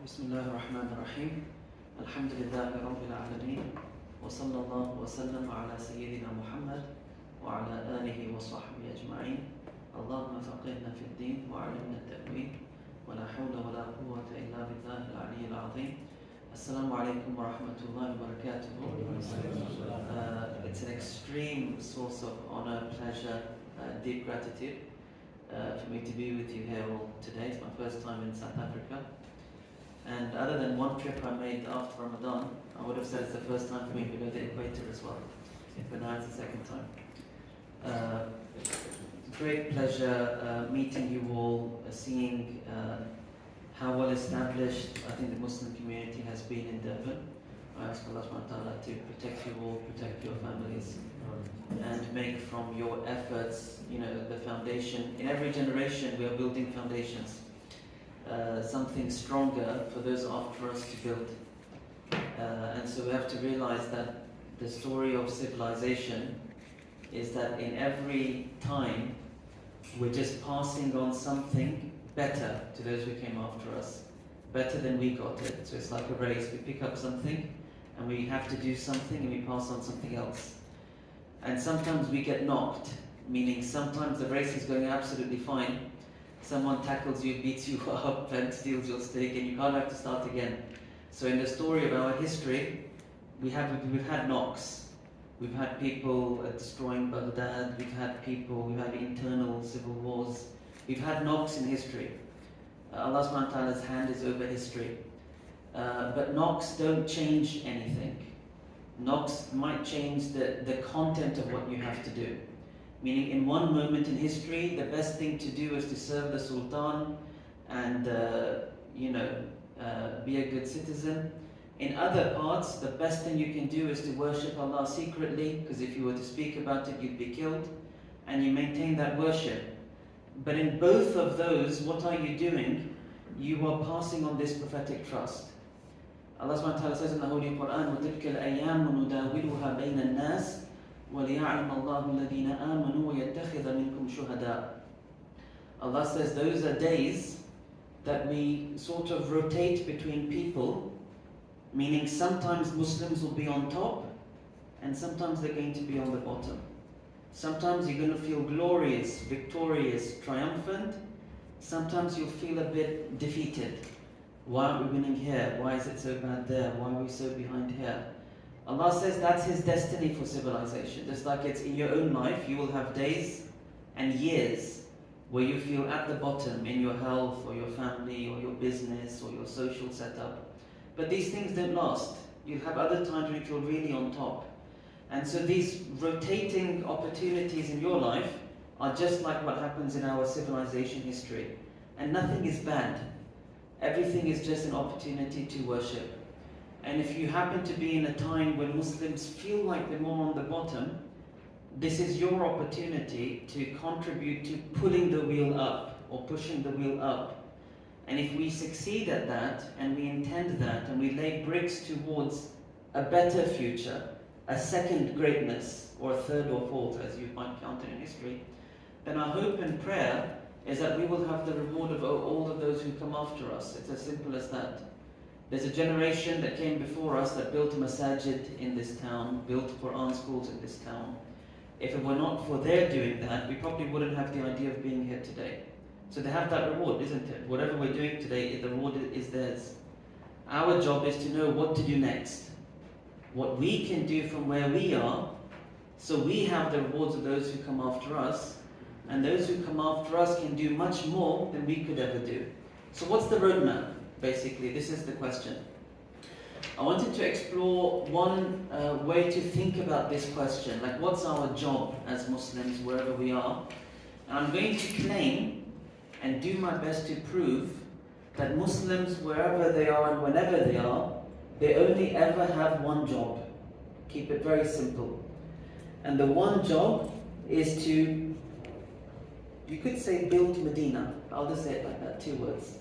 بسم الله الرحمن الرحيم الحمد لله رب العالمين وصلى الله وسلم على سيدنا محمد وعلى آله وصحبه أجمعين اللهم فقهنا في الدين وعلمنا التأويل ولا حول ولا قوة إلا بالله العلي العظيم السلام عليكم ورحمة الله وبركاته. It's an extreme source of honor, pleasure, deep gratitude for me to be with you here all today. It's my first time in South Africa. And other than one trip I made after Ramadan, I would have said it's the first time for me below the equator as well. But now it's the second time. Great pleasure meeting you all, seeing how well established I think the Muslim community has been in Durban. I ask Allah subhanahu wa ta'ala to protect you all, protect your families, and make from your efforts, the foundation. In every generation we are building foundations. Something stronger for those after us to build. And so we have to realize that the story of civilization is that in every time we're just passing on something better to those who came after us, better than we got it. So it's like a race. We pick up something and we have to do something and we pass on something else. And sometimes we get knocked, meaning sometimes the race is going absolutely fine. Someone tackles you, beats you up, and steals your steak, and you can't have to start again. So in the story of our history, we've had knocks. We've had people destroying Baghdad. We've had internal civil wars. We've had knocks in history. Allah subhanahu wa ta'ala's hand is over history. But knocks don't change anything. Knocks might change the content of what you have to do. Meaning in one moment in history, the best thing to do is to serve the Sultan and be a good citizen. In other parts, the best thing you can do is to worship Allah secretly, because if you were to speak about it, you'd be killed, and you maintain that worship. But in both of those, what are you doing? You are passing on this prophetic trust. Allah subhanahu wa ta'ala says in the Holy Quran, وَتِلْكَ الْأَيَّامُ نُدَاوِلُهَا بَيْنَ النَّاسِ وَلِيَعْلَمَ اللَّهُ الَّذِينَ آمَنُوا وَيَتَّخِذَ مِنْكُمْ شُهَدَاءَ. Allah says those are days that we sort of rotate between people, meaning sometimes Muslims will be on top and sometimes they're going to be on the bottom. Sometimes you're going to feel glorious, victorious, triumphant. Sometimes you'll feel a bit defeated. Why aren't we winning here? Why is it so bad there? Why are we so behind here? Allah says that's His destiny for civilization. Just like it's in your own life, you will have days and years where you feel at the bottom in your health or your family or your business or your social setup. But these things don't last. You'll have other times when you feel really on top. And so these rotating opportunities in your life are just like what happens in our civilization history. And nothing is bad. Everything is just an opportunity to worship. And if you happen to be in a time when Muslims feel like they're more on the bottom, this is your opportunity to contribute to pulling the wheel up or pushing the wheel up. And if we succeed at that and we intend that and we lay bricks towards a better future, a second greatness or a third or fourth as you might count it in history, then our hope and prayer is that we will have the reward of all of those who come after us. It's as simple as that. There's a generation that came before us that built a masajid in this town, built Quran schools in this town. If it were not for their doing that, we probably wouldn't have the idea of being here today. So they have that reward, isn't it? Whatever we're doing today, the reward is theirs. Our job is to know what to do next. What we can do from where we are, so we have the rewards of those who come after us, and those who come after us can do much more than we could ever do. So what's the roadmap? Basically, this is the question. I wanted to explore one way to think about this question, like what's our job as Muslims wherever we are. And I'm going to claim and do my best to prove that Muslims wherever they are and whenever they only ever have one job. Keep it very simple. And the one job is to, you could say build Medina. I'll just say it like that, 2 words.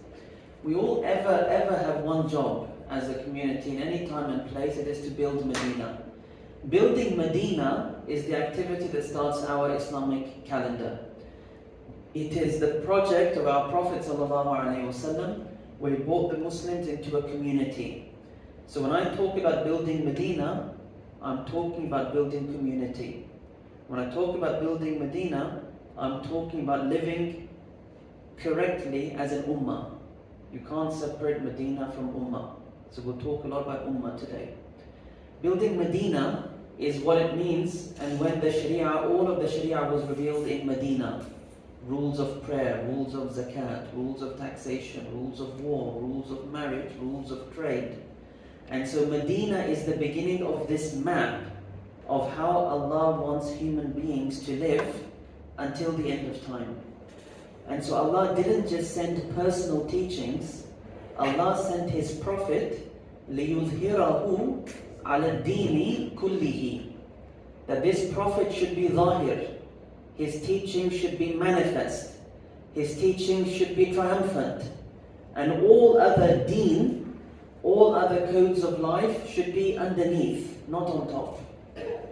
We all ever have one job as a community in any time and place. It is to build Medina. Building Medina is the activity that starts our Islamic calendar. It is the project of our Prophet ﷺ where he brought the Muslims into a community. So when I talk about building Medina, I'm talking about building community. When I talk about building Medina, I'm talking about living correctly as an ummah. You can't separate Medina from ummah. So we'll talk a lot about ummah today. Building Medina is what it means, and when the Sharia, all of the Sharia was revealed in Medina. Rules of prayer, rules of zakat, rules of taxation, rules of war, rules of marriage, rules of trade. And so Medina is the beginning of this map of how Allah wants human beings to live until the end of time. And so Allah didn't just send personal teachings, Allah sent His Prophet لِيُظْهِرَهُ عَلَى الدِّينِ كُلِّهِ. That this Prophet should be zahir, his teaching should be manifest, his teaching should be triumphant, and all other deen, all other codes of life should be underneath, not on top.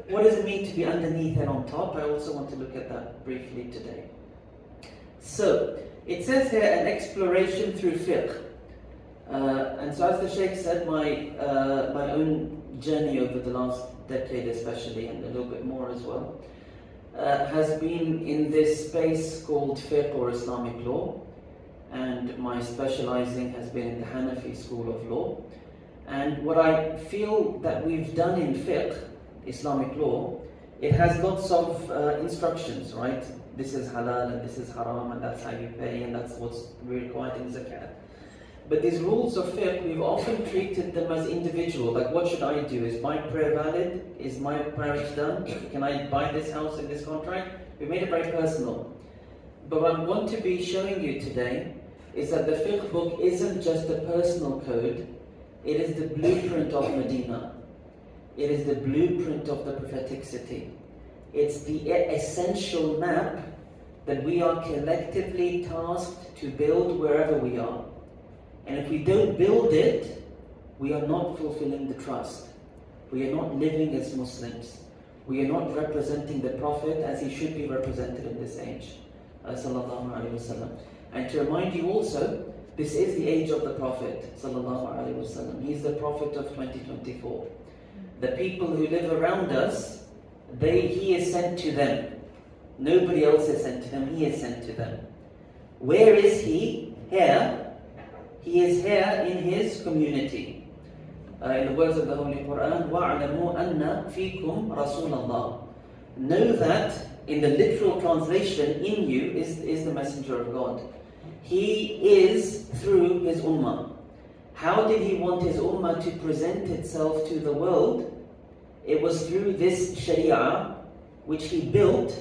What does it mean to be underneath and on top? I also want to look at that briefly today. So, it says here an exploration through fiqh. And so as the Sheikh said, my own journey over the last decade especially, and a little bit more as well, has been in this space called fiqh or Islamic law. And my specializing has been in the Hanafi school of law. And what I feel that we've done in fiqh, Islamic law, it has lots of instructions, right? This is halal and this is haram and that's how you pay and that's what's required in zakat. But these rules of fiqh, we've often treated them as individual. Like, what should I do? Is my prayer valid? Is my marriage done? Can I buy this house in this contract? We made it very personal. But what I want to be showing you today is that the fiqh book isn't just a personal code, it is the blueprint of Medina. It is the blueprint of the prophetic city. It's the essential map that we are collectively tasked to build wherever we are. And if we don't build it, we are not fulfilling the trust. We are not living as Muslims. We are not representing the Prophet as he should be represented in this age. Sallallahu Alaihi Wasallam. And to remind you also, this is the age of the Prophet. Sallallahu Alaihi Wasallam. He's the Prophet of 2024. The people who live around us, he is sent to them. Nobody else is sent to them, he is sent to them. Where is he? Here. He is here in his community. In the words of the Holy Quran, وَاعْلَمُوا أَنَّ فِيكُمْ رَسُولَ اللَّهِ. Know that, in the literal translation, in you is the messenger of God. He is through his ummah. How did he want his ummah to present itself to the world? It was through this sharia, which he built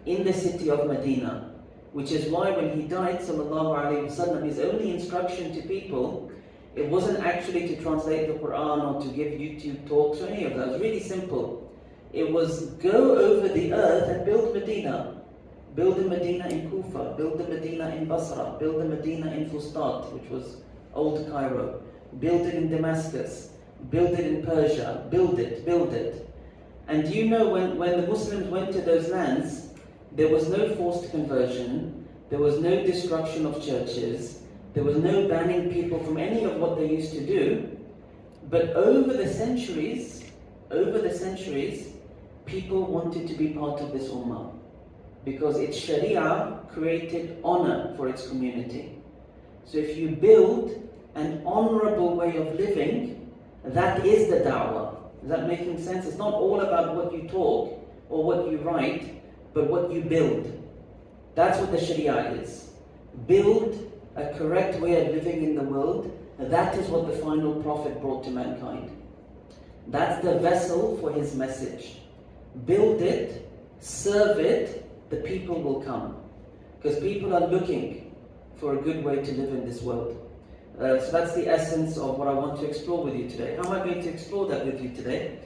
in the city of Medina. Which is why when he died, sallallahu alaihi wasallam, his only instruction to people, it wasn't actually to translate the Quran or to give YouTube talks or any of that. It was really simple. It was go over the earth and build Medina. Build a Medina in Kufa, build a Medina in Basra, build a Medina in Fustat, which was old Cairo. Build it in Damascus, build it in Persia, build it. And you know, when the Muslims went to those lands, there was no forced conversion, there was no destruction of churches, there was no banning people from any of what they used to do. But over the centuries, people wanted to be part of this ummah. Because its sharia created honor for its community. So if you build an honorable way of living, that is the da'wah. Is that making sense? It's not all about what you talk or what you write, but what you build. That's what the Sharia is. Build a correct way of living in the world. That is what the final Prophet brought to mankind. That's the vessel for his message. Build it, serve it, the people will come. Because people are looking for a good way to live in this world. So that's the essence of what I want to explore with you today. How am I going to explore that with you today?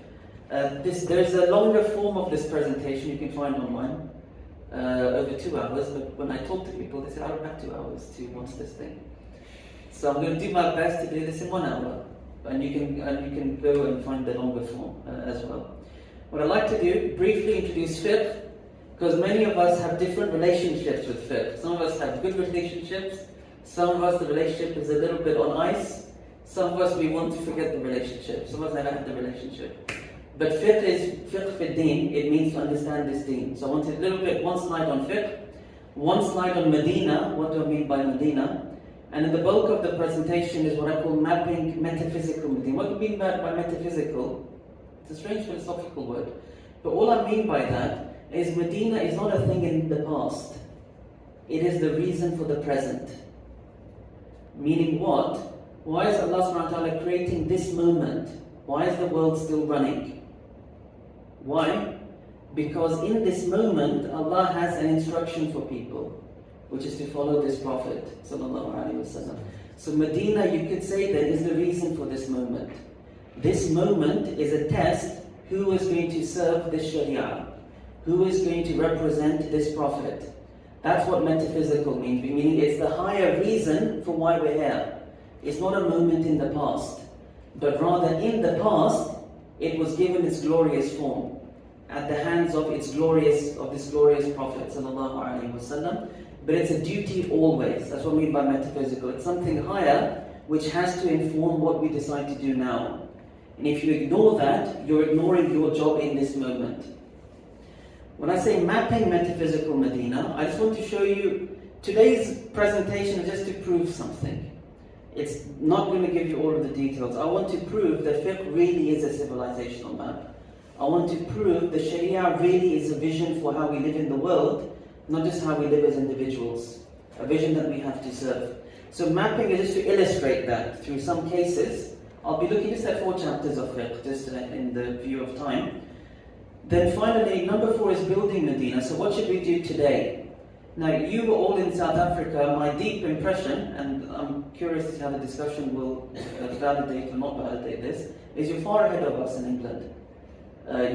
There's a longer form of this presentation you can find online, over 2 hours, but when I talk to people, they say, I don't have 2 hours to watch this thing. So I'm going to do my best to do this in 1 hour, and you can go and find the longer form as well. What I'd like to do, briefly introduce fiqh, because many of us have different relationships with fiqh. Some of us have good relationships, Some of us, the relationship is a little bit on ice. Some of us, we want to forget the relationship. Some of us never had the relationship. But fiqh is fiqh fi deen. It means to understand this deen. So I wanted a little bit, one slide on fiqh, one slide on Medina. What do I mean by Medina? And then the bulk of the presentation is what I call mapping metaphysical Medina. What do we mean by metaphysical? It's a strange philosophical word. But all I mean by that is Medina is not a thing in the past. It is the reason for the present. Meaning what? Why is Allah subhanahu wa ta'ala creating this moment? Why is the world still running? Why? Because in this moment, Allah has an instruction for people, which is to follow this Prophet sallallahu alaihi wasallam. So Medina, you could say, that is the reason for this moment. This moment is a test. Who is going to serve this Sharia? Who is going to represent this Prophet? That's what metaphysical means. Meaning it's the higher reason for why we're here. It's not a moment in the past, but rather in the past, it was given its glorious form at the hands of this glorious Prophet sallallahu alaihi wasallam. But it's a duty always. That's what I mean by metaphysical. It's something higher which has to inform what we decide to do now. And if you ignore that, you're ignoring your job in this moment. When I say mapping metaphysical Medina, I just want to show you, today's presentation is just to prove something. It's not going to give you all of the details. I want to prove that fiqh really is a civilizational map. I want to prove that Sharia really is a vision for how we live in the world, not just how we live as individuals. A vision that we have to serve. So mapping is just to illustrate that through some cases. I'll be looking just at 4 chapters of fiqh, just in the view of time. Then finally, number 4 is building Medina. So what should we do today? Now, you were all in South Africa. My deep impression, and I'm curious to see how the discussion will validate or not validate this, is you're far ahead of us in England.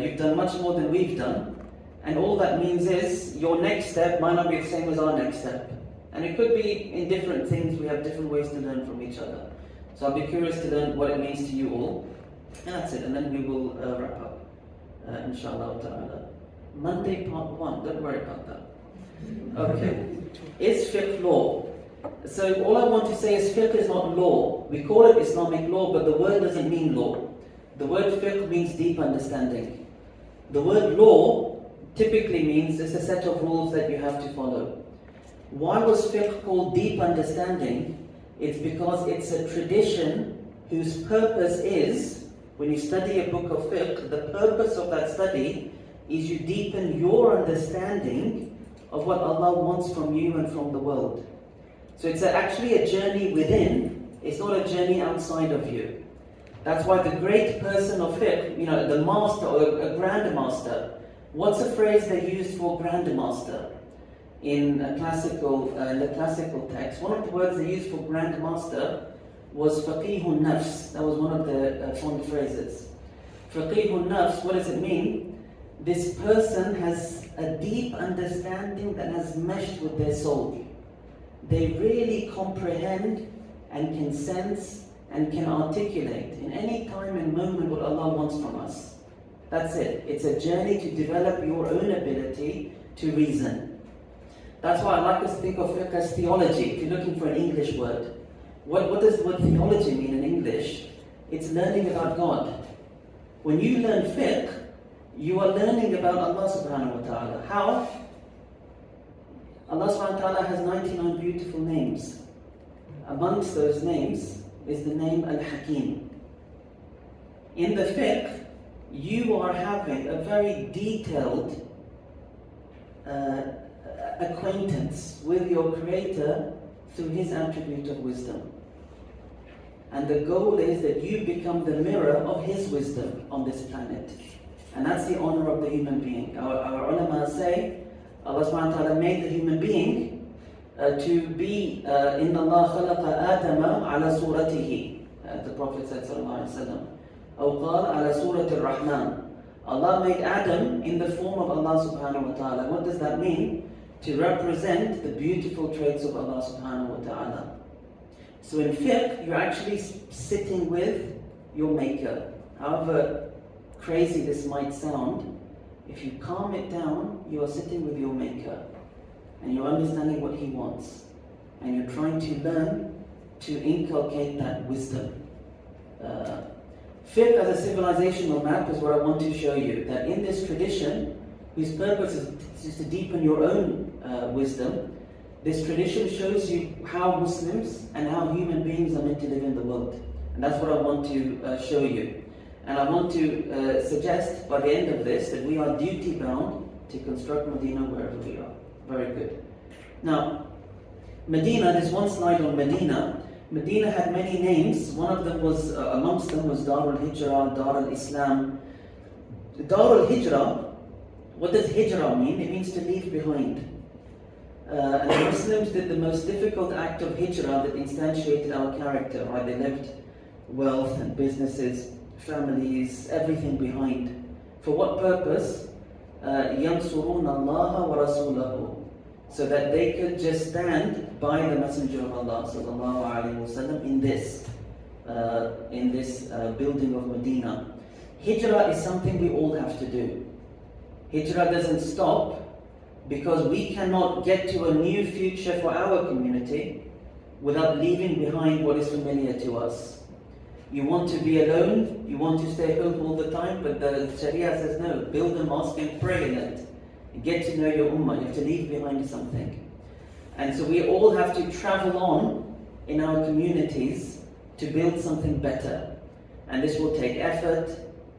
You've done much more than we've done. And all that means is, your next step might not be the same as our next step. And it could be in different things. We have different ways to learn from each other. So I'll be curious to learn what it means to you all. And that's it, and then we will wrap up, inshallah ta'ala. Monday part 1, don't worry about that. Okay. Is fiqh law? So all I want to say is fiqh is not law. We call it Islamic law, but the word doesn't mean law. The word fiqh means deep understanding. The word law typically means it's a set of rules that you have to follow. Why was fiqh called deep understanding? It's because it's a tradition whose purpose is, when you study a book of fiqh, the purpose of that study is you deepen your understanding of what Allah wants from you and from the world. So it's actually a journey within, it's not a journey outside of you. That's why the great person of fiqh, the master or a grandmaster, what's the phrase they use for grandmaster? In the classical text, one of the words they used for grandmaster was faqihun nafs. That was one of the fond phrases. Faqihun nafs, what does it mean? This person has a deep understanding that has meshed with their soul. They really comprehend and can sense and can articulate in any time and moment what Allah wants from us. That's it. It's a journey to develop your own ability to reason. That's why I like us to think of fiqh as theology, if you're looking for an English word. What does the word theology mean in English? It's learning about God. When you learn fiqh, you are learning about Allah subhanahu wa ta'ala. How? Allah subhanahu wa ta'ala has 99 beautiful names. Amongst those names is the name Al-Hakim. In the fiqh, you are having a very detailed acquaintance with your Creator through His attribute of wisdom. And the goal is that you become the mirror of His wisdom on this planet. And that's the honor of the human being. Our ulama say, Allah subhanahu wa ta'ala made the human being to be إِنَّ اللَّهَ خَلَقَ آدَمَ عَلَى صُورَتِهِ. The Prophet said sallallahu alayhi wa sallam. أو قال على سورة الرحمن. Allah made Adam in the form of Allah subhanahu wa ta'ala. What does that mean? To represent the beautiful traits of Allah subhanahu wa ta'ala. So in fiqh, you're actually sitting with your maker. However crazy this might sound, if you calm it down, you are sitting with your maker. And you're understanding what he wants. and you're trying to learn to inculcate that wisdom. Fiqh as a civilizational map is what I want to show you, that in this tradition, whose purpose is to deepen your own wisdom, this tradition shows you how Muslims and how human beings are meant to live in the world. And that's what I want to show you. And I want to suggest by the end of this that we are duty bound to construct Medina wherever we are. Very good. Now, Medina, there's one slide on Medina. Medina had many names. One of them was, amongst them was Dar al-Hijrah, Dar al-Islam. Dar al-Hijrah, what does Hijrah mean? It means to leave behind. And the Muslims did the most difficult act of Hijrah that instantiated our character, right? They left wealth and businesses, families, everything behind. For what purpose? يَنْصُرُونَ اللَّهَ وَرَسُولَهُ, so that they could just stand by the Messenger of Allah sallallahu alaihi wasallam in this building of Medina. Hijrah is something we all have to do. Hijrah doesn't stop because we cannot get to a new future for our community without leaving behind what is familiar to us. You want to be alone, you want to stay home all the time, but the Sharia says no, build a mosque and pray in it. Get to know your ummah, you have to leave behind something. And so we all have to travel on in our communities to build something better. And this will take effort,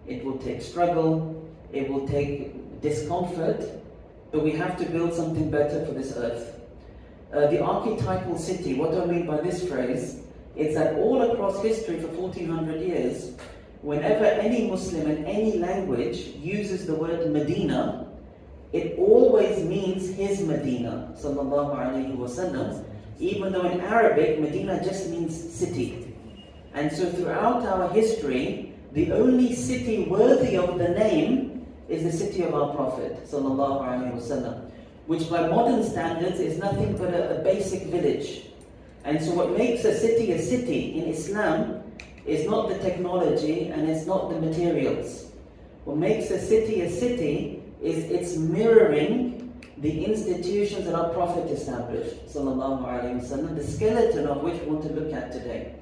it will take struggle, it will take discomfort, but we have to build something better for this earth. The archetypal city, what do I mean by this phrase? It's that all across history for 1400 years, whenever any Muslim in any language uses the word Medina, it always means his Medina, sallallahu alayhi wasallam, even though in Arabic, Medina just means city. And so throughout our history, the only city worthy of the name is the city of our Prophet, sallallahu alayhi wasallam, which by modern standards is nothing but a basic village. And so what makes a city in Islam is not the technology and it's not the materials. What makes a city is it's mirroring the institutions that our Prophet established, sallallahu alaihi wasallam, the skeleton of which we want to look at today.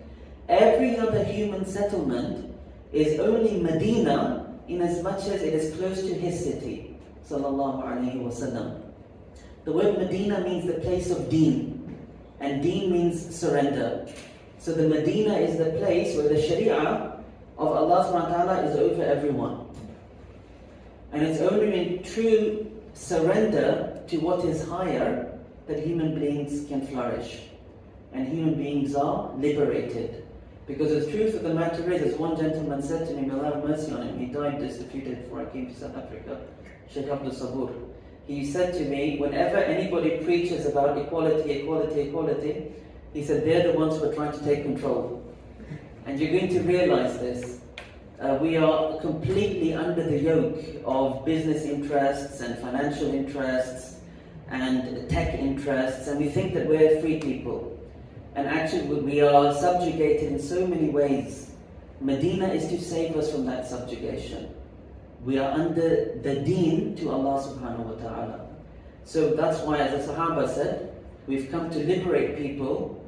Every other human settlement is only Medina in as much as it is close to his city, sallallahu alaihi wasallam. The word Medina means the place of deen, and deen means surrender. So the Medina is the place where the Sharia of Allah subhanahu wa ta'ala is over everyone. And it's only in true surrender to what is higher that human beings can flourish. And human beings are liberated. Because the truth of the matter is, as one gentleman said to me, may Allah have mercy on him, he died just a few days before I came to South Africa, Sheikh Abdul Sabur. He said to me, whenever anybody preaches about equality, he said, they're the ones who are trying to take control. And you're going to realize this. We are completely under the yoke of business interests and financial interests and tech interests, and we think that we're free people. And actually we are subjugated in so many ways. Medina is to save us from that subjugation. We are under the deen to Allah subhanahu wa ta'ala. So that's why, as the Sahaba said, we've come to liberate people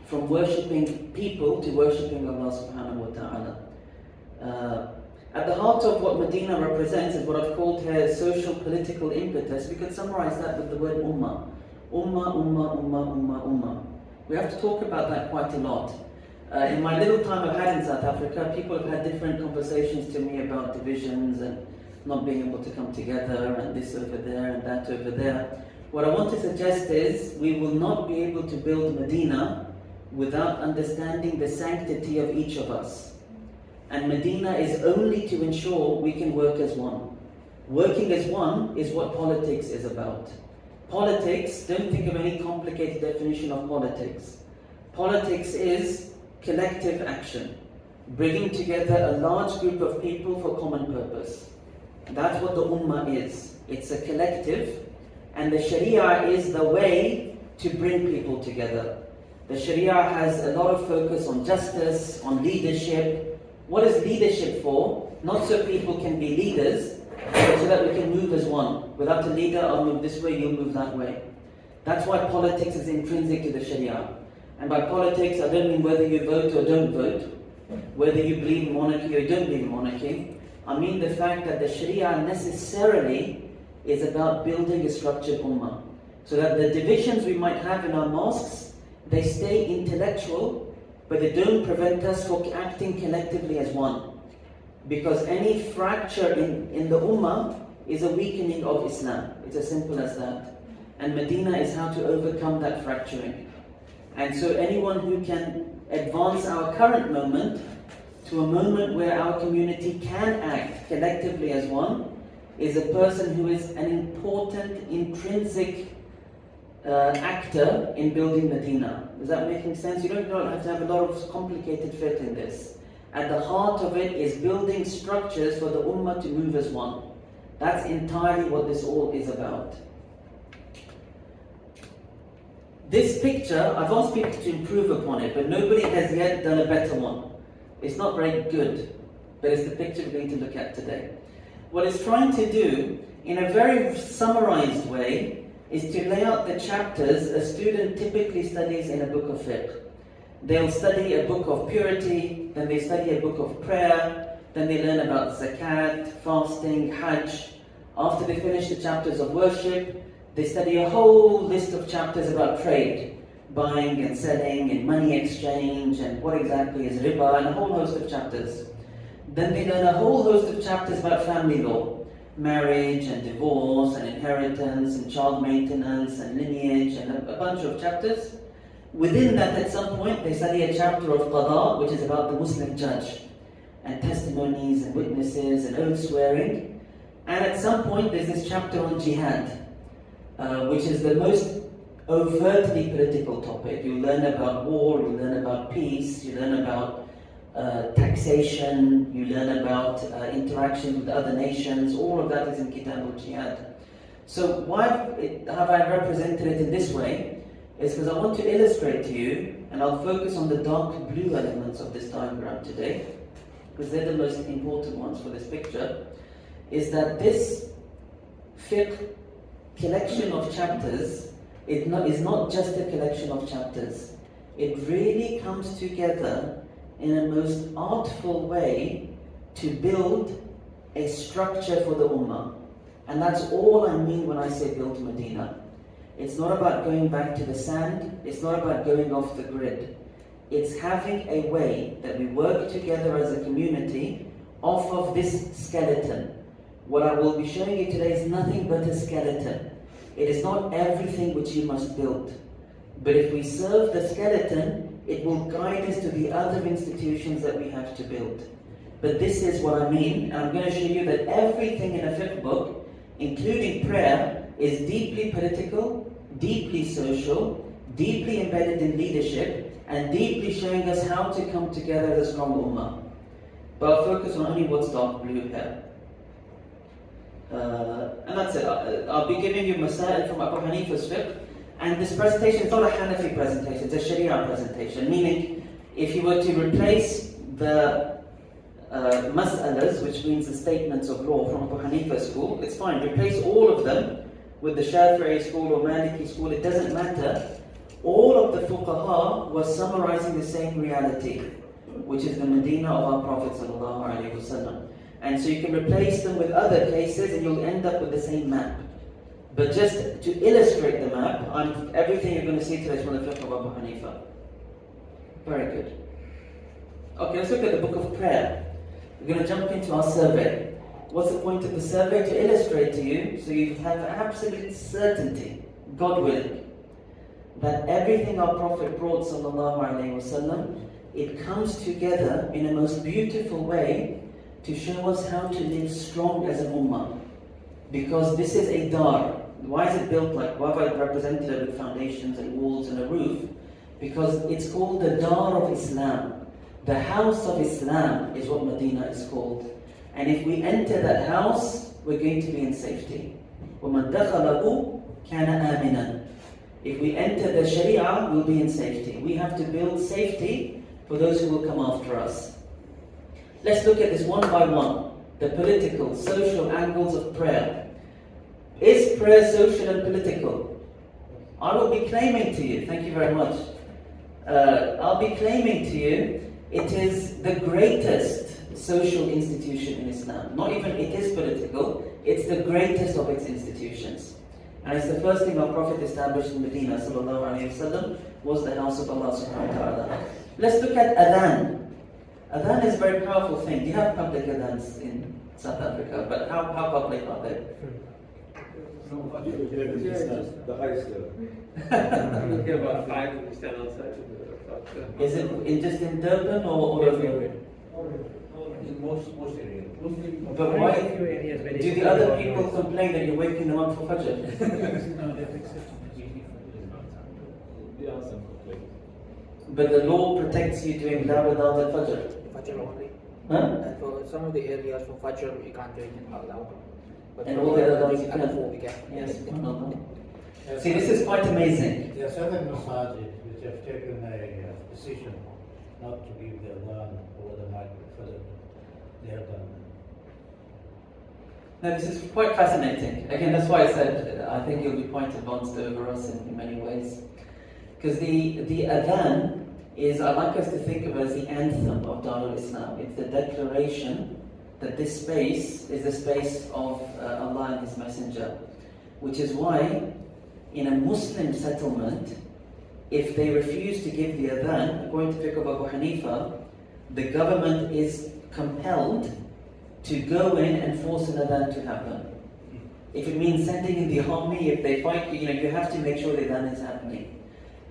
from worshipping people to worshipping Allah subhanahu wa ta'ala. At the heart of what Medina represents is what I've called here social political impetus. We could summarize that with the word ummah. Ummah, ummah, ummah, ummah, ummah. We have to talk about that quite a lot. In my little time I've had in South Africa, people have had different conversations to me about divisions and not being able to come together and this over there and that over there. What I want to suggest is we will not be able to build Medina without understanding the sanctity of each of us. And Medina is only to ensure we can work as one. Working as one is what politics is about. Politics, don't think of any complicated definition of politics. Politics is collective action, bringing together a large group of people for common purpose. That's what the ummah is. It's a collective, and the Sharia is the way to bring people together. The Sharia has a lot of focus on justice, on leadership. What is leadership for? Not so people can be leaders, but so that we can move as one. Without a leader, I'll move this way, you'll move that way. That's why politics is intrinsic to the Sharia. And by politics, I don't mean whether you vote or don't vote, whether you believe in monarchy or don't believe in monarchy. I mean the fact that the Sharia necessarily is about building a structured ummah. So that the divisions we might have in our mosques, they stay intellectual, but they don't prevent us from acting collectively as one. Because any fracture in the ummah is a weakening of Islam. It's as simple as that. And Medina is how to overcome that fracturing. And so anyone who can advance our current moment to a moment where our community can act collectively as one is a person who is an important intrinsic actor in building Medina. Is that making sense? You don't have to have a lot of complicated fit in this. At the heart of it is building structures for the ummah to move as one. That's entirely what this all is about. This picture, I've asked people to improve upon it, but nobody has yet done a better one. It's not very good, but it's the picture we're going to look at today. What it's trying to do, in a very summarized way, is to lay out the chapters a student typically studies in a book of fiqh. They'll study a book of purity, then they study a book of prayer, then they learn about zakat, fasting, hajj. After they finish the chapters of worship, they study a whole list of chapters about trade, buying and selling and money exchange and what exactly is riba and a whole host of chapters. Then they learn a whole host of chapters about family law, marriage and divorce and inheritance and child maintenance and lineage and a bunch of chapters. Within that, at some point, they study a chapter of qada, which is about the Muslim judge and testimonies and witnesses and oath swearing. And at some point, there's this chapter on jihad, which is the most overtly political topic. You learn about war, you learn about peace, you learn about taxation, you learn about interaction with other nations. All of that is in Kitab al-Jihad. So why have I represented it in this way? Is because I want to illustrate to you, and I'll focus on the dark blue elements of this diagram today, because they're the most important ones for this picture, is that this fiqh collection of chapters is not just a collection of chapters. It really comes together in a most artful way to build a structure for the ummah. And that's all I mean when I say build Medina. It's not about going back to the sand, it's not about going off the grid. It's having a way that we work together as a community off of this skeleton. What I will be showing you today is nothing but a skeleton. It is not everything which you must build. But if we serve the skeleton, it will guide us to the other institutions that we have to build. But this is what I mean, and I'm going to show you that everything in a fiqh book, including prayer, is deeply political, deeply social, deeply embedded in leadership, and deeply showing us how to come together as a strong ummah. But I'll focus on only what's dark blue here. And that's it. I'll be giving you masail from Abu Hanif's fiqh. And this presentation is not a Hanafi presentation, it's a Sharia presentation. Meaning, if you were to replace the mas'alas, which means the statements of law from Abu Hanifa's school, it's fine. Replace all of them with the Shafi'i school or Maliki school, it doesn't matter. All of the fuqaha was summarizing the same reality, which is the Medina of our Prophet ﷺ. And so you can replace them with other cases and you'll end up with the same map. But just to illustrate the map, everything you're going to see today is from the fiqh of Abu Hanifa. Very good. Okay, let's look at the book of prayer. We're going to jump into our survey. What's the point of the survey? To illustrate to you, so you have absolute certainty, God willing, that everything our Prophet brought ﷺ, it comes together in a most beautiful way to show us how to live strong as an ummah. Because this is a dar. Why is it built like, why have I represented it with foundations and walls and a roof? Because it's called the dar of Islam. The house of Islam is what Medina is called. And if we enter that house, we're going to be in safety. وَمَنْ دَخَلَهُ كَانَ آمِنًا. If we enter the Sharia, we'll be in safety. We have to build safety for those who will come after us. Let's look at this one by one. The political, social angles of prayer. Is prayer social and political? I will be claiming to you, thank you very much. I'll be claiming to you, it is the greatest social institution in Islam. Not even it is political, it's the greatest of its institutions. And it's the first thing our Prophet established in Medina, sallallahu alayhi wasallam, was the house of Allah subhanahu wa ta'ala. Let's look at adhan. Adhan is a very powerful thing. You have public adhans in South Africa, but how public are they? The highest level. About 5 we stand outside. Is it just in Durban or everywhere? In most areas. But why do the other people complain that you're waking them up for Fajr? But the law protects you doing Lawadaat at Fajr. Fajr only. Huh? And for some of the areas for Fajr we can't do it in loud. But And all the other ones you can. we can. Yes. See, this is quite amazing. There are certain masajid which have taken a decision not to give the adhan over the mic for they have done. Now, this is quite fascinating. Again, that's why I said I think you'll be quite advanced over us in many ways. Because the adhan is, I like us to think of as the anthem of Darul Islam. It's the declaration that this space is the space of Allah and His Messenger. Which is why, in a Muslim settlement, if they refuse to give the adhan, according to fiqh of Abu Hanifa, the government is compelled to go in and force an adhan to happen. If it means sending in the army, if they fight, you have to make sure the adhan is happening.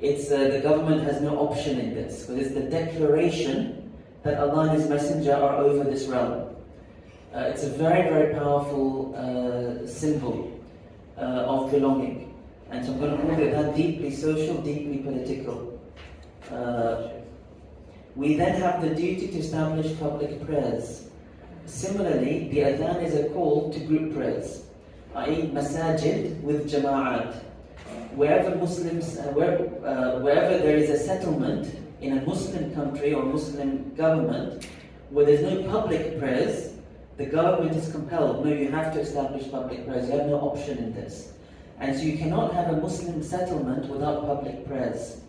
It's the government has no option in this, but it's the declaration that Allah and His Messenger are over this realm. It's a very, very powerful symbol of belonging. And so I'm going to call it that deeply social, deeply political. We then have the duty to establish public prayers. Similarly, the adhan is a call to group prayers, i.e. masajid with jama'at. Wherever Muslims, wherever there is a settlement in a Muslim country or Muslim government where there's no public prayers, the government is compelled, no, you have to establish public prayers, you have no option in this. And so you cannot have a Muslim settlement without public prayers.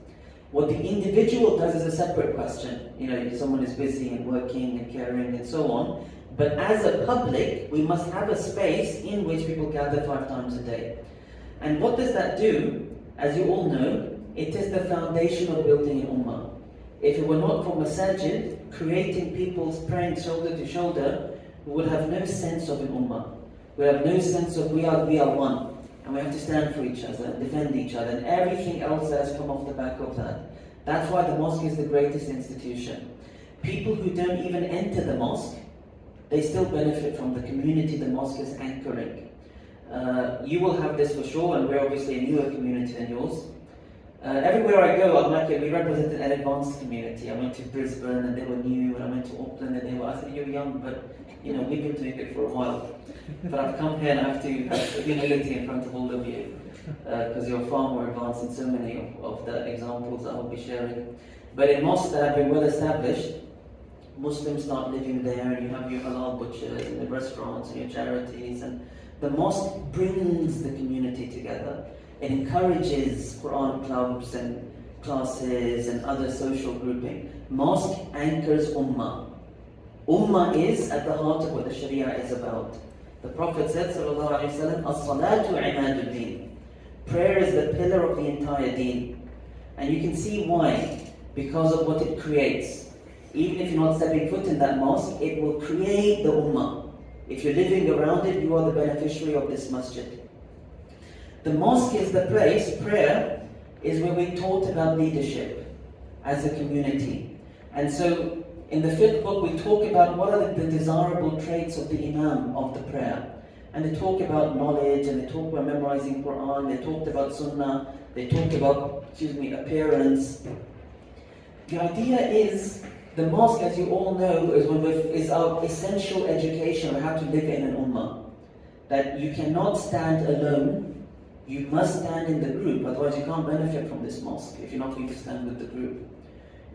What the individual does is a separate question. If someone is busy and working and caring and so on. But as a public, we must have a space in which people gather 5 times a day. And what does that do? As you all know, it is the foundation of building an ummah. If it were not for masajid, creating people's praying shoulder to shoulder, we would have no sense of an ummah. We have no sense of we are one. And we have to stand for each other, defend each other, and everything else that has come off the back of that. That's why the mosque is the greatest institution. People who don't even enter the mosque, they still benefit from the community the mosque is anchoring. You will have this for sure, and we're obviously a newer community than yours. Everywhere I go, we represented an advanced community. I went to Brisbane and they were new, and I went to Auckland and they were, I said, you're young, but we've been doing it for a while. But I've come here and I have to have humility in front of all of you, because you're far more advanced in so many of the examples I will be sharing. But in mosques that have been well established, Muslims start living there, and you have your halal butchers and the restaurants and your charities, and the mosque brings the community together. It encourages Quran clubs and classes and other social grouping. Mosque anchors ummah. Ummah is at the heart of what the Sharia is about. The Prophet said, sallallahu alaihi wasallam, as-salatu imadul deen. Prayer is the pillar of the entire deen. And you can see why. Because of what it creates. Even if you're not stepping foot in that mosque, it will create the ummah. If you're living around it, you are the beneficiary of this masjid. The mosque is the place, prayer is where we taught about leadership as a community. And so in the fifth book we talk about what are the desirable traits of the imam of the prayer. And they talk about knowledge, and they talk about memorizing Quran, they talked about sunnah, they talked about, appearance. The idea is, the mosque, as you all know, is our essential education on how to live in an ummah. That you cannot stand alone, you must stand in the group, otherwise you can't benefit from this mosque if you're not going to stand with the group.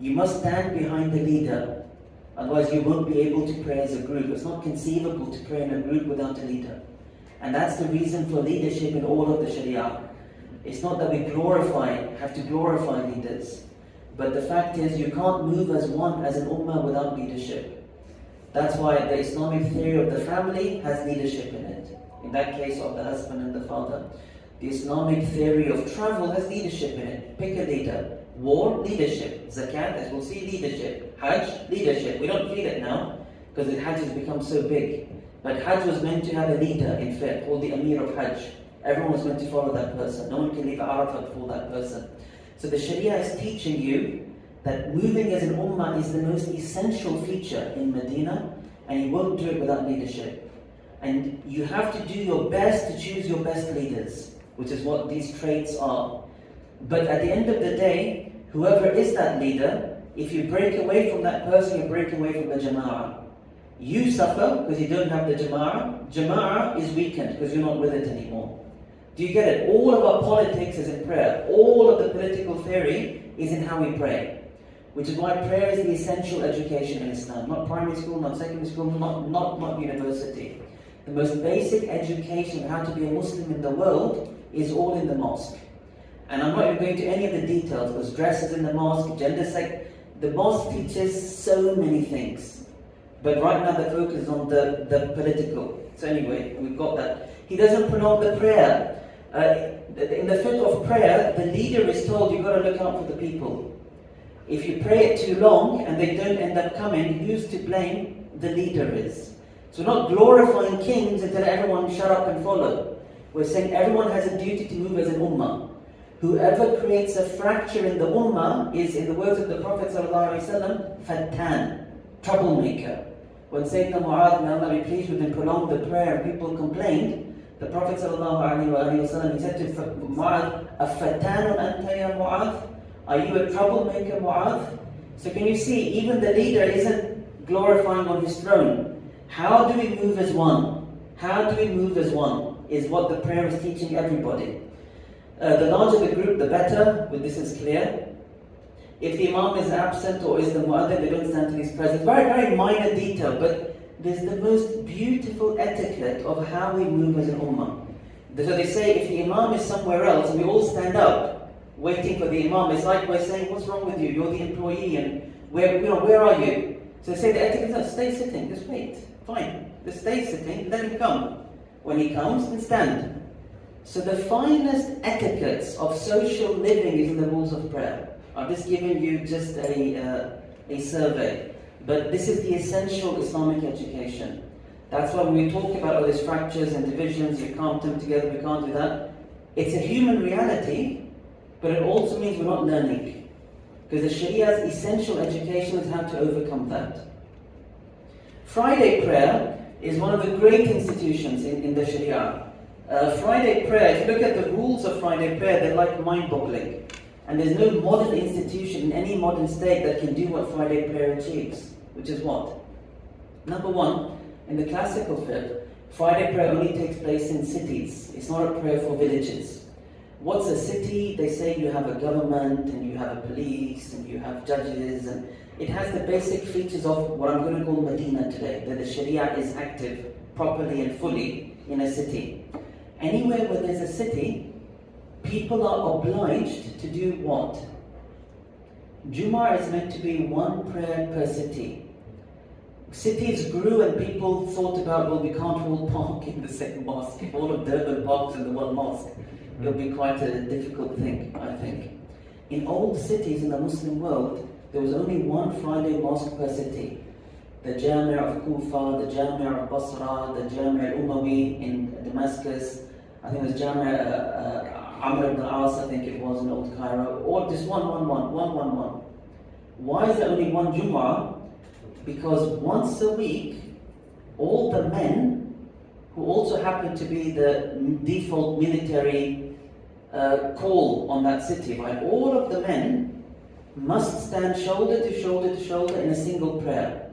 You must stand behind the leader, otherwise you won't be able to pray as a group. It's not conceivable to pray in a group without a leader. And that's the reason for leadership in all of the Sharia. It's not that we have to glorify leaders. But the fact is, you can't move as one, as an ummah, without leadership. That's why the Islamic theory of the family has leadership in it. In that case of the husband and the father. The Islamic theory of travel has leadership in it. Pick a leader. War, leadership. Zakat, as we'll see, leadership. Hajj, leadership. We don't feel it now, because the Hajj has become so big. But Hajj was meant to have a leader, in fact, called the Amir of Hajj. Everyone was meant to follow that person. No one can leave Arafat for that person. So the Sharia is teaching you that moving as an ummah is the most essential feature in Medina, and you won't do it without leadership. And you have to do your best to choose your best leaders, which is what these traits are. But at the end of the day, whoever is that leader, if you break away from that person, you break away from the jama'ah. You suffer because you don't have the jama'ah. Jama'ah is weakened because you're not with it anymore. Do you get it? All of our politics is in prayer. All of the political theory is in how we pray. Which is why prayer is the essential education in Islam. Not primary school, not secondary school, not university. The most basic education of how to be a Muslim in the world is all in the mosque. And I'm not even going to any of the details, because dress is in the mosque, gender sex. The mosque teaches so many things. But right now the focus is on the political. So anyway, we've got that. He doesn't prolong the prayer. In the fiqh of prayer, the leader is told you've got to look out for the people. If you pray it too long and they don't end up coming, who's to blame? The leader is. So we're not glorifying kings and telling everyone shut up and follow. We're saying everyone has a duty to move as an ummah. Whoever creates a fracture in the ummah is, in the words of the Prophet ﷺ, fattan, troublemaker. When Sayyidina Mu'adh, may Allah be pleased with him, prolonged the prayer and people complained, the Prophet ﷺ, he said to Mu'adh, أَفَتَّانٌ أَنْتَ يَا Mu'adh? Are you a troublemaker, Mu'adh? So can you see, even the leader isn't glorifying on his throne. How do we move as one? How do we move as one? Is what the prayer is teaching everybody. The larger the group, the better, but this is clear. If the Imam is absent or is the Mu'adhin, they don't stand to his presence. Very, very minor detail, but there's the most beautiful etiquette of how we move as an ummah. So they say if the Imam is somewhere else and we all stand up waiting for the Imam, it's like we're saying, what's wrong with you? You're the employee and where are you? So they say the etiquette is, stay sitting, just wait. Fine, just stay sitting, let him come. When he comes, then stand. So the finest etiquettes of social living is in the rules of prayer. I've just given you just a survey. But this is the essential Islamic education. That's why when we talk about all these fractures and divisions, you can't put them together, we can't do that. It's a human reality, but it also means we're not learning. Because the Sharia's essential education is how to overcome that. Friday prayer is one of the great institutions in the Sharia. Friday prayer, if you look at the rules of Friday prayer, they're like mind-boggling. And there's no modern institution in any modern state that can do what Friday prayer achieves. Which is what? Number one, in the classical fiqh, Friday prayer only takes place in cities. It's not a prayer for villages. What's a city? They say you have a government and you have a police and you have judges, and it has the basic features of what I'm going to call Medina today, that the Sharia is active properly and fully in a city. Anywhere where there's a city, people are obliged to do what? Jummah is meant to be one prayer per city. Cities grew and people thought about, well, we can't all park in the same mosque. If all of Durban parks in the one mosque, it'll be quite a difficult thing, I think. In old cities in the Muslim world, there was only one Friday mosque per city. The Jami' of Kufa, the Jami' of Basra, the Jami' al-Umawi in Damascus, I think it was Jami' Amr ibn al-As, I think it was in Old Cairo, or just one. Why is there only one Jummah? Because once a week, all the men, who also happen to be the default military call on that city, right? All of the men must stand shoulder to shoulder to shoulder in a single prayer.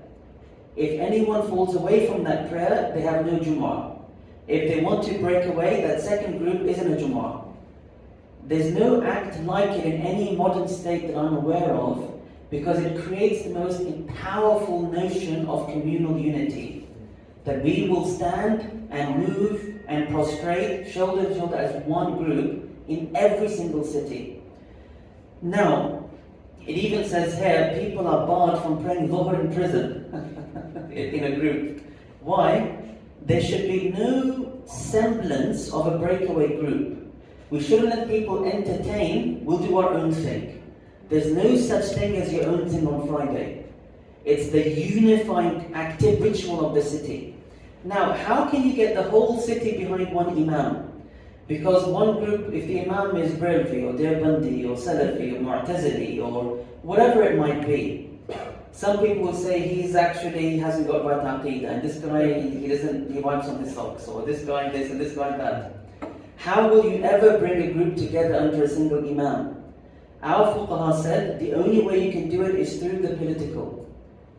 If anyone falls away from that prayer, they have no Jummah. If they want to break away, that second group isn't a Jummah. There's no act like it in any modern state that I'm aware of, because it creates the most powerful notion of communal unity. That we will stand and move and prostrate shoulder to shoulder as one group in every single city. Now, it even says here, people are barred from praying Dhuhr in prison in a group. Why? There should be no semblance of a breakaway group. We shouldn't let people entertain, we'll do our own thing. There's no such thing as your own thing on Friday. It's the unifying active ritual of the city. Now, how can you get the whole city behind one imam? Because one group, if the imam is Brelvi or Deobandi or Salafi or Mu'tazili or whatever it might be, some people will say he hasn't got right aqidah, and this guy, he wipes on his socks, or this guy this and this guy that. How will you ever bring a group together under a single imam? Our fuqaha said the only way you can do it is through the political.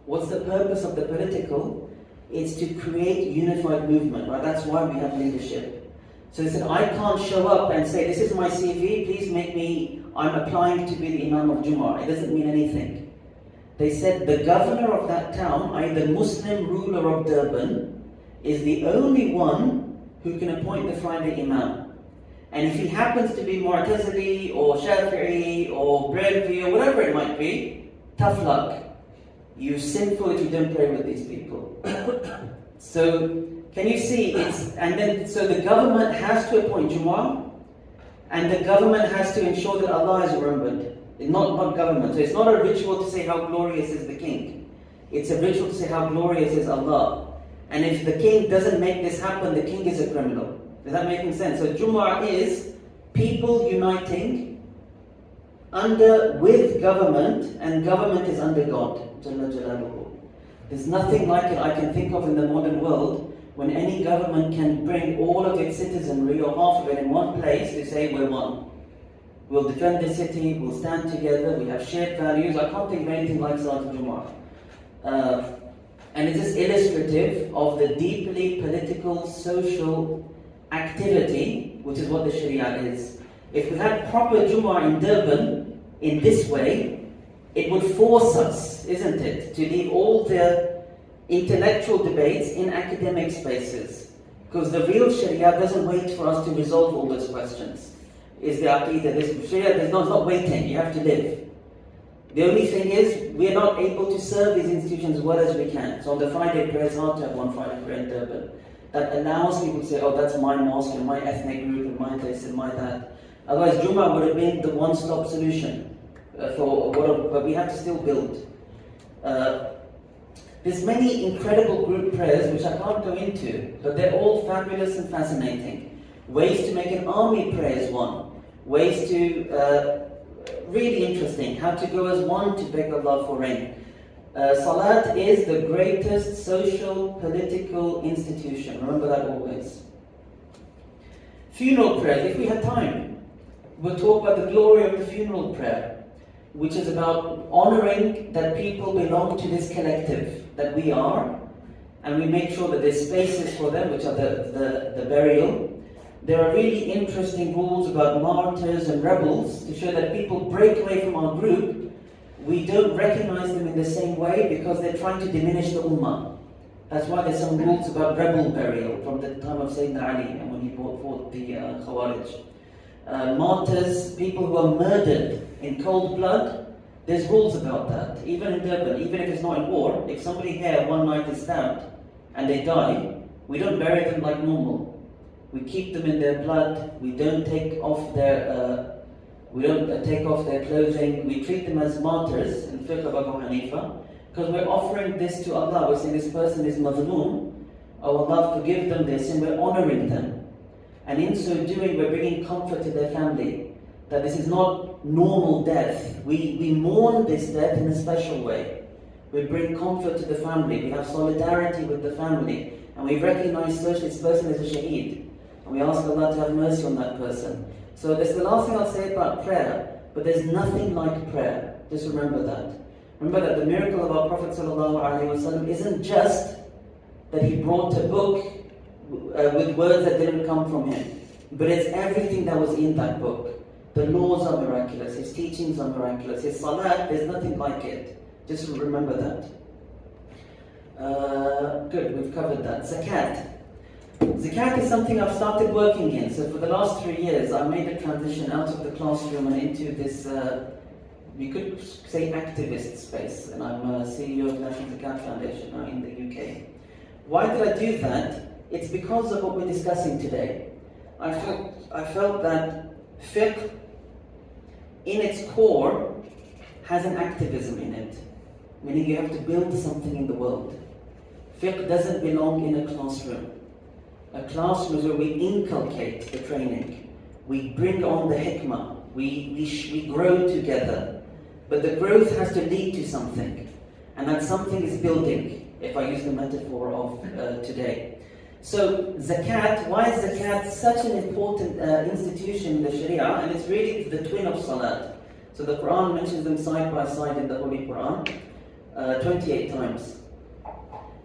What's the purpose of the political? It's to create unified movement, right? That's why we have leadership. So they said, I can't show up and say, this is my CV, please make me, I'm applying to be the Imam of Jummah. It doesn't mean anything. They said the governor of that town, the Muslim ruler of Durban, is the only one who can appoint the Friday Imam. And if he happens to be Mu'tazili or Shafi'i or Brelvi or whatever it might be, tough luck. You're sinful if you don't pray with these people. So, can you see, so the government has to appoint Jummah, and the government has to ensure that Allah is remembered. Not government. So it's not a ritual to say how glorious is the king. It's a ritual to say how glorious is Allah. And if the king doesn't make this happen, the king is a criminal. Does that make sense? So Jummah is people uniting with government, and government is under God. Jalla Jalaluhu. There's nothing like it I can think of in the modern world when any government can bring all of its citizenry or half of it in one place to say we're one. We'll defend the city, we'll stand together, we have shared values. I can't think of anything like Salat Jummah. And it is illustrative of the deeply political, social activity, which is what the Sharia is. If we had proper Jummah in Durban, in this way, it would force us, isn't it, to leave all the intellectual debates in academic spaces. Because the real Sharia doesn't wait for us to resolve all those questions. Is the Aqidah, this Sharia, it's not waiting, you have to live. The only thing is, we are not able to serve these institutions as well as we can. So on the Friday prayer, it's hard to have one Friday prayer in Durban. That allows people to say, oh, that's my mosque and my ethnic group and my this and my that. Otherwise, Jummah would have been the one-stop solution. But we have to still build. There's many incredible group prayers which I can't go into, but they're all fabulous and fascinating. Ways to make an army pray is one. Ways to, really interesting, how to go as one to beg Allah for rain. Salat is the greatest social, political institution. Remember that always. Funeral prayers, if we had time, we'll talk about the glory of the funeral prayer, which is about honoring that people belong to this collective that we are, and we make sure that there's spaces for them, which are the burial. There are really interesting rules about martyrs and rebels to show that people break away from our group. We don't recognize them in the same way because they're trying to diminish the ummah. That's why there's some rules about rebel burial from the time of Sayyidina Ali and when he fought the Khawarij. Martyrs, people who are murdered in cold blood, there's rules about that. Even in Durban, even if it's not in war, if somebody here one night is stabbed and they die, we don't bury them like normal. We keep them in their blood. We don't take off their clothing. We treat them as martyrs in fiqh of Abu Hanifa because we're offering this to Allah. We're saying this person is mazloom. Oh Allah, forgive them their sin. We're honoring them, and in so doing, we're bringing comfort to their family. That this is not normal death. We mourn this death in a special way. We bring comfort to the family. We have solidarity with the family, and we recognize this person as a shaheed. And we ask Allah to have mercy on that person. So that's the last thing I'll say about prayer, but there's nothing like prayer. Just remember that. Remember that the miracle of our Prophet ﷺ isn't just that he brought a book with words that didn't come from him, but it's everything that was in that book. The laws are miraculous, his teachings are miraculous, his salat, there's nothing like it. Just remember that. Good, we've covered that. Zakat. Zakat is something I've started working in. So for the last 3 years, I made a transition out of the classroom and into this, we could say, activist space. And I'm CEO of National Zakat Foundation now in the UK. Why did I do that? It's because of what we're discussing today. I felt that fiqh, in its core, has an activism in it. Meaning you have to build something in the world. Fiqh doesn't belong in a classroom. A classroom is where we inculcate the training. We bring on the hikmah. We grow together. But the growth has to lead to something. And that something is building, if I use the metaphor of today. So zakat, why is zakat such an important institution in the Sharia? And it's really the twin of salat. So the Quran mentions them side by side in the Holy Quran 28 times.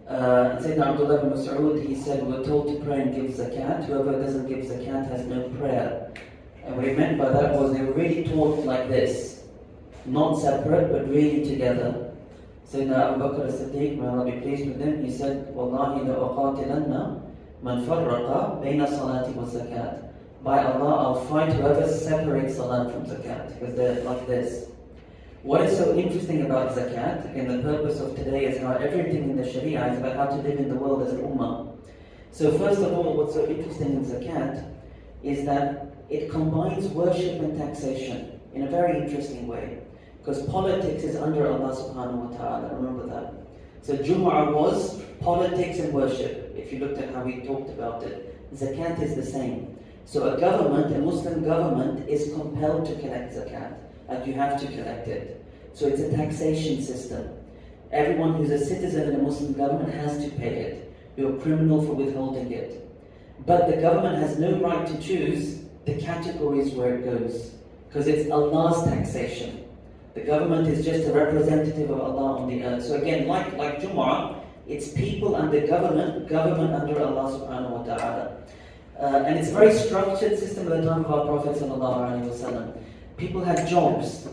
Sayyidina Abdullah ibn Mas'ud, he said, we're told to pray and give zakat. Whoever doesn't give zakat has no prayer. And what he meant by that was they were really taught like this. Not separate, but really together. Sayyidina Abu Bakr as-Siddiq, may Allah be pleased with him, he said, Wallahi la uqatilanna man farraqa bayna salati wa zakat. By Allah, I'll fight whoever separates salat from zakat, because they're like this. What is so interesting about zakat, again the purpose of today is how everything in the Sharia is about how to live in the world as an ummah. So first of all, what's so interesting in zakat is that it combines worship and taxation in a very interesting way. Because politics is under Allah subhanahu wa ta'ala, remember that. So Jumu'ah was politics and worship, if you looked at how we talked about it. Zakat is the same. So a government, a Muslim government, is compelled to collect zakat. Like you have to collect it. So it's a taxation system. Everyone who's a citizen in a Muslim government has to pay it. You're a criminal for withholding it. But the government has no right to choose the categories where it goes. Because it's Allah's taxation. The government is just a representative of Allah on the earth. So again, like Jumu'ah, it's people under government under Allah subhanahu wa ta'ala. And it's a very structured system at the time of our Prophet sallallahu alaihi wasallam. People had jobs.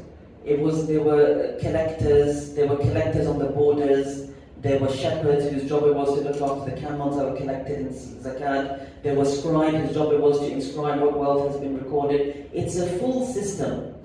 There were collectors on the borders. There were shepherds whose job it was to look after the camels that were collected in zakat. There were scribes whose job it was to inscribe what wealth has been recorded. It's a full system.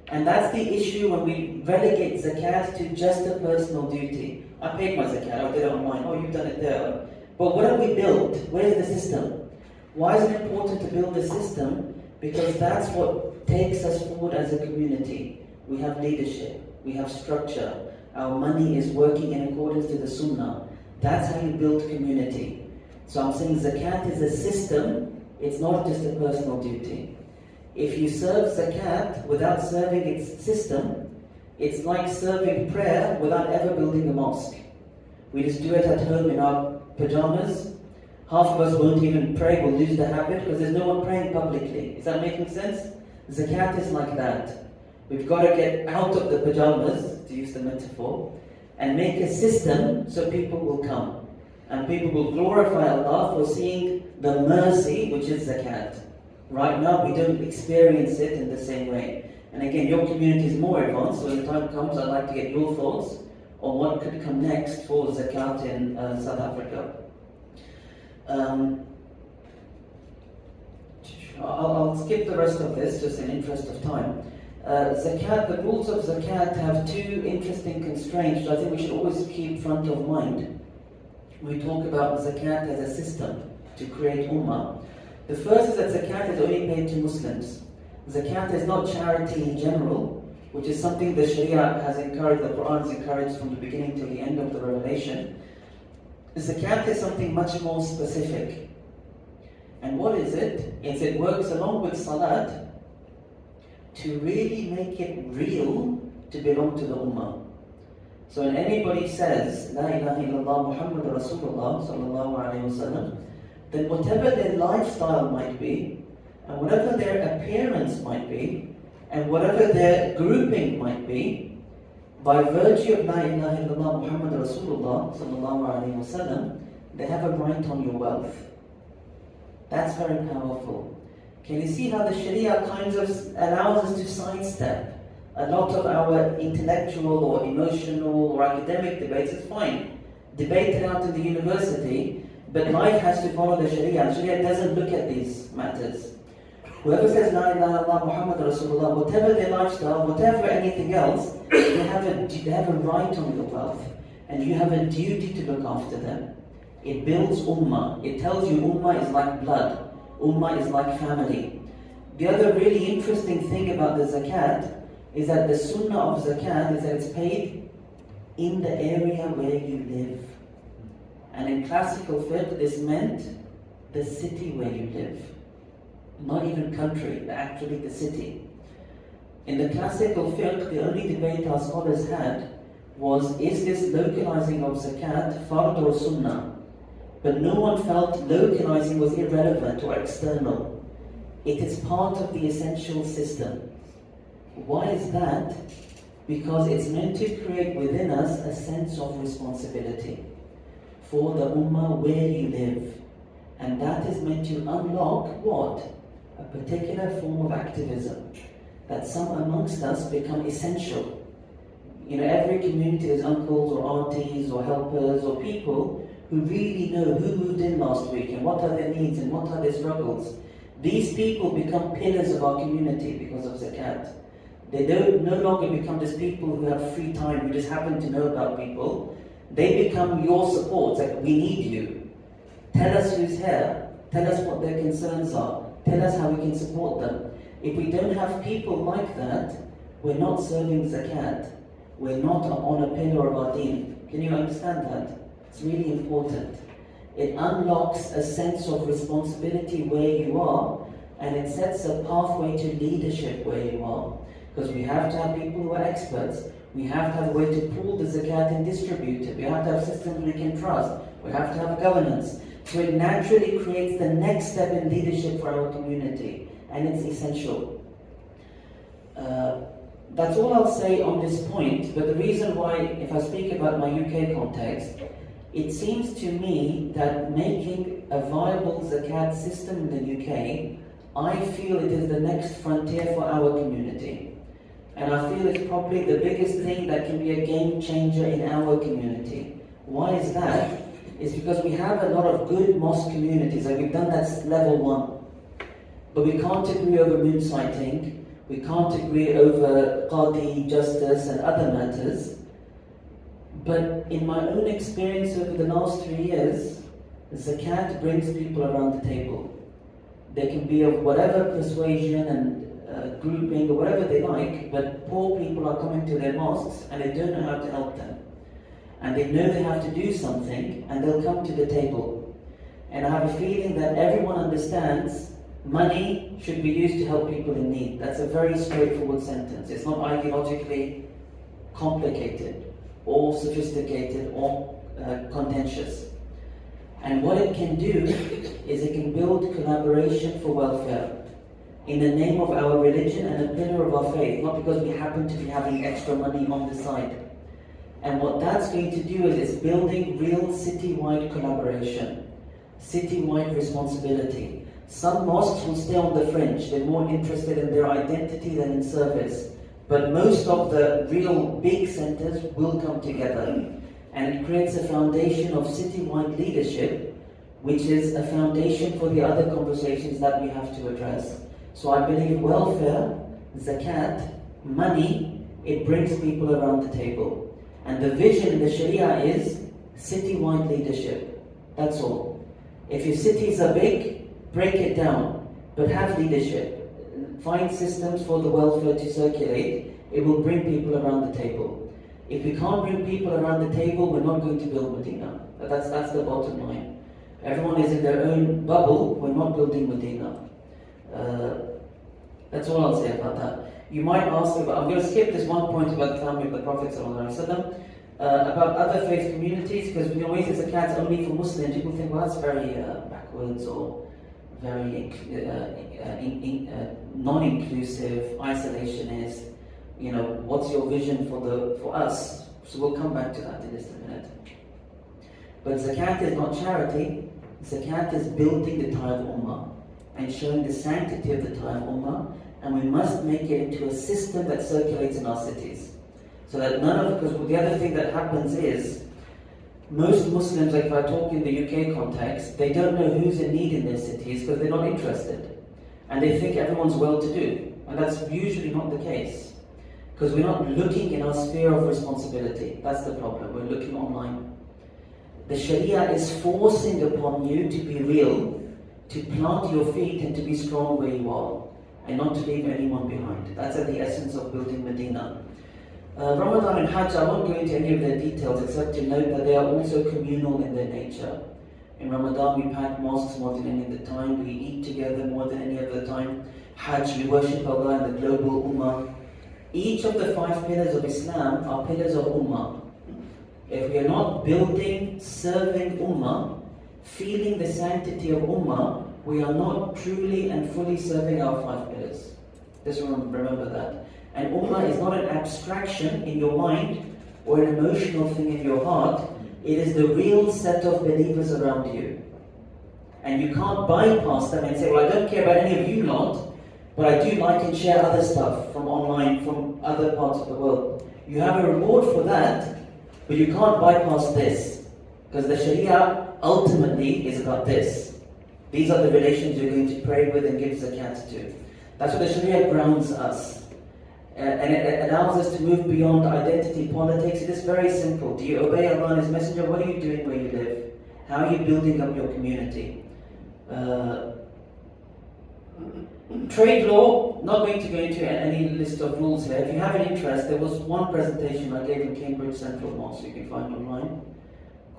And that's the issue when we relegate zakat to just a personal duty. I paid my zakat, I did it on mine. Oh, you've done it there. But what have we built? Where's the system? Why is it important to build a system? Because that's what takes us forward as a community. We have leadership, we have structure, our money is working in accordance to the sunnah. That's how you build community. So I'm saying zakat is a system, it's not just a personal duty. If you serve zakat without serving its system, it's like serving prayer without ever building a mosque. We just do it at home in our pajamas. Half of us won't even pray, we'll lose the habit because there's no one praying publicly. Is that making sense? Zakat is like that. We've got to get out of the pajamas, to use the metaphor, and make a system so people will come. And people will glorify Allah for seeing the mercy, which is zakat. Right now, we don't experience it in the same way. And again, your community is more advanced, so when the time comes, I'd like to get your thoughts on what could come next for zakat in South Africa. I'll skip the rest of this, just in interest of time. Zakat, the rules of zakat have two interesting constraints which I think we should always keep front of mind. We talk about zakat as a system to create ummah. The first is that zakat is only paid to Muslims. Zakat is not charity in general, which is something the Sharia has encouraged, the Quran has encouraged from the beginning to the end of the Revelation. Zakat is something much more specific. And what is it? It works along with salat to really make it real to belong to the ummah. So when anybody says, La ilaha illallah Muhammad Rasulullah sallallahu alayhi wasallam, then whatever their lifestyle might be, and whatever their appearance might be, and whatever their grouping might be, by virtue of La ilaha illallah Muhammad Rasulullah sallallahu alayhi wasallam, they have a right on your wealth. That's very powerful. Can you see how the Sharia kind of allows us to sidestep a lot of our intellectual or emotional or academic debates? It's fine. Debate it out in the university, But life has to follow the Sharia. Sharia doesn't look at these matters. Whoever says La ilaha illallah Muhammad Rasulullah, whatever their lifestyle, whatever anything else, they have a right on your wealth, and you have a duty to look after them. It builds ummah. It tells you ummah is like blood. Ummah is like family. The other really interesting thing about the zakat is that the sunnah of zakat is that it's paid in the area where you live. And in classical fiqh, this meant the city where you live. Not even country, but actually the city. In the classical fiqh, the only debate our scholars had was, is this localizing of zakat fard or sunnah? But no one felt localizing was irrelevant or external. It is part of the essential system. Why is that? Because it's meant to create within us a sense of responsibility for the ummah where you live. And that is meant to unlock what? A particular form of activism. That some amongst us become essential. You know, every community has uncles or aunties or helpers or people who really know who moved in last week and what are their needs and what are their struggles. These people become pillars of our community because of zakat. They don't no longer become just people who have free time, who just happen to know about people. They become your support. Like, we need you. Tell us who's here. Tell us what their concerns are. Tell us how we can support them. If we don't have people like that, we're not serving zakat. We're not on a pillar of our deen. Can you understand that? It's really important. It unlocks a sense of responsibility where you are, and it sets a pathway to leadership where you are. Because we have to have people who are experts. We have to have a way to pool the zakat and distribute it. We have to have systems we can trust. We have to have governance. So it naturally creates the next step in leadership for our community, and it's essential. That's all I'll say on this point, but the reason why, if I speak about my UK context, it seems to me that making a viable zakat system in the UK, I feel it is the next frontier for our community. And I feel it's probably the biggest thing that can be a game changer in our community. Why is that? It's because we have a lot of good mosque communities, and we've done that level 1. But we can't agree over moon sighting, we can't agree over qadi, justice and other matters. But in my own experience over the last 3 years, zakat brings people around the table. They can be of whatever persuasion and grouping or whatever they like, but poor people are coming to their mosques and they don't know how to help them. And they know they have to do something, and they'll come to the table. And I have a feeling that everyone understands money should be used to help people in need. That's a very straightforward sentence. It's not ideologically complicated or sophisticated or contentious. And what it can do is it can build collaboration for welfare in the name of our religion and a pillar of our faith, not because we happen to be having extra money on the side. And what that's going to do is it's building real city-wide collaboration, city-wide responsibility. Some mosques will stay on the fringe. They're more interested in their identity than in service. But most of the real big centers will come together. And it creates a foundation of city-wide leadership, which is a foundation for the other conversations that we have to address. So I believe welfare, zakat, money, it brings people around the table. And the vision in the Sharia is city-wide leadership. That's all. If your cities are big, break it down, but have leadership. Find systems for the welfare to circulate. It will bring people around the table. If we can't bring people around the table, we're not going to build Medina. That's the bottom line. Everyone is in their own bubble. We're not building Medina. That's all I'll say about that. You might ask about, I'm going to skip this one point about the family of the Prophet ﷺ, about other faith communities, because we always say zakat's only for Muslims. People think, well, that's very backwards or very non-inclusive, isolationist. You know, what's your vision for us? So we'll come back to that in just a minute. But zakat is not charity. Zakat is building the Tayyib Ummah and showing the sanctity of the Tayyib Ummah, and we must make it into a system that circulates in our cities. So that because the other thing that happens is, Most Muslims, like if I talk in the UK context, they don't know who's in need in their cities because they're not interested. And they think everyone's well-to-do. And that's usually not the case. Because we're not looking in our sphere of responsibility. That's the problem. We're looking online. The Sharia is forcing upon you to be real, to plant your feet and to be strong where you are, and not to leave anyone behind. That's at the essence of building Medina. Ramadan and Hajj, I won't go into any of their details except to note that they are also communal in their nature. In Ramadan we pack mosques more than any other time, we eat together more than any other time. Hajj, we worship Allah in the global ummah. Each of the 5 pillars of Islam are pillars of ummah. If we are not building, serving ummah, feeling the sanctity of ummah, we are not truly and fully serving our 5 pillars. Just remember that. And ummah is not an abstraction in your mind or an emotional thing in your heart. It is the real set of believers around you. And you can't bypass them and say, well, I don't care about any of you lot, but I do like and share other stuff from online, from other parts of the world. You have a reward for that, but you can't bypass this. Because the Sharia ultimately is about this. These are the relations you're going to pray with and give zakat to. That's what the Sharia grounds us. And it allows us to move beyond identity politics. It is very simple. Do you obey Allah and His Messenger? What are you doing where you live? How are you building up your community? Trade law, not going to go into any list of rules here. If you have an interest, there was one presentation I gave in Cambridge Central Mosque, you can find online,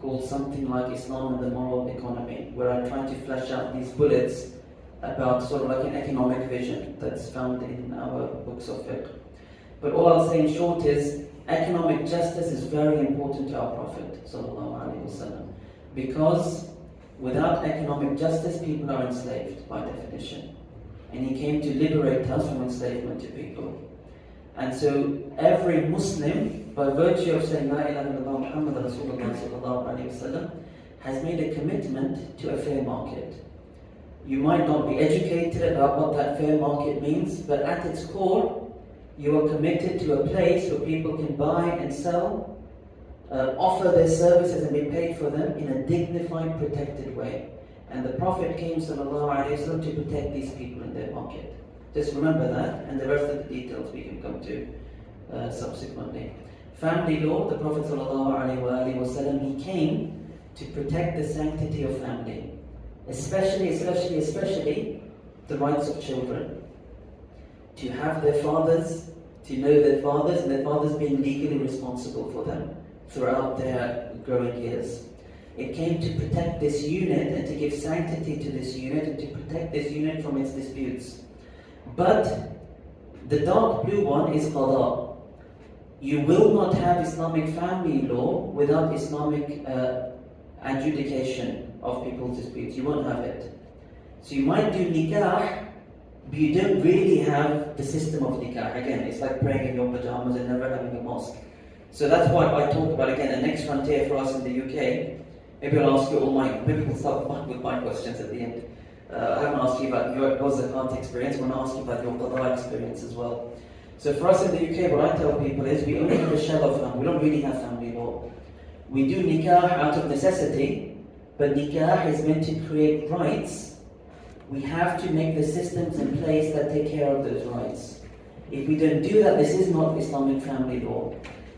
called something like Islam and the Moral Economy, where I tried to flesh out these bullets about sort of like an economic vision that's found in our books of fiqh. But all I'll say in short is, economic justice is very important to our Prophet ﷺ, because without economic justice, people are enslaved by definition. And he came to liberate us from enslavement to people. And so every Muslim, by virtue of saying La ilaha illallah Muhammad Rasulullah sallallahu alayhi wasallam, has made a commitment to a fair market. You might not be educated about what that fair market means, but at its core, you are committed to a place where people can buy and sell, offer their services and be paid for them in a dignified, protected way. And the Prophet came sallallahu alayhi wasallam to protect these people in their market. Just remember that, and the rest of the details we can come to subsequently. Family law, the Prophet sallallahu alayhi wasallam, he came to protect the sanctity of family, especially the rights of children. To have their fathers, to know their fathers, and their fathers being legally responsible for them throughout their growing years. It came to protect this unit and to give sanctity to this unit and to protect this unit from its disputes. But the dark blue one is qada. You will not have Islamic family law without Islamic adjudication of people's disputes. You won't have it. So you might do nikah, but you don't really have the system of nikah. Again, it's like praying in your pajamas and never having a mosque. So that's why I talk about, again, the next frontier for us in the UK. Maybe I'll ask you all maybe we'll start with my questions at the end. I haven't asked you about your zakat experience, I want to ask you about your qada experience as well. So for us in the UK, what I tell people is, we only have a shell of family, we don't really have family law. We do nikah out of necessity, but nikah is meant to create rights. We have to make the systems in place that take care of those rights. If we don't do that, this is not Islamic family law.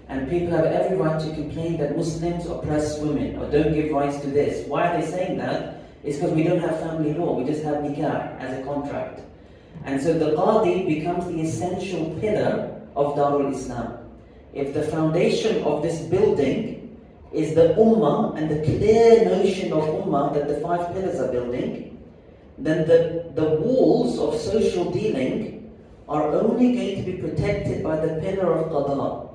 And people have every right to complain that Muslims oppress women or don't give rights to this. Why are they saying that? It's because we don't have family law, we just have nikah as a contract. And so the qadi becomes the essential pillar of Darul Islam. If the foundation of this building is the ummah and the clear notion of ummah that the 5 pillars are building, then the walls of social dealing are only going to be protected by the pillar of qada.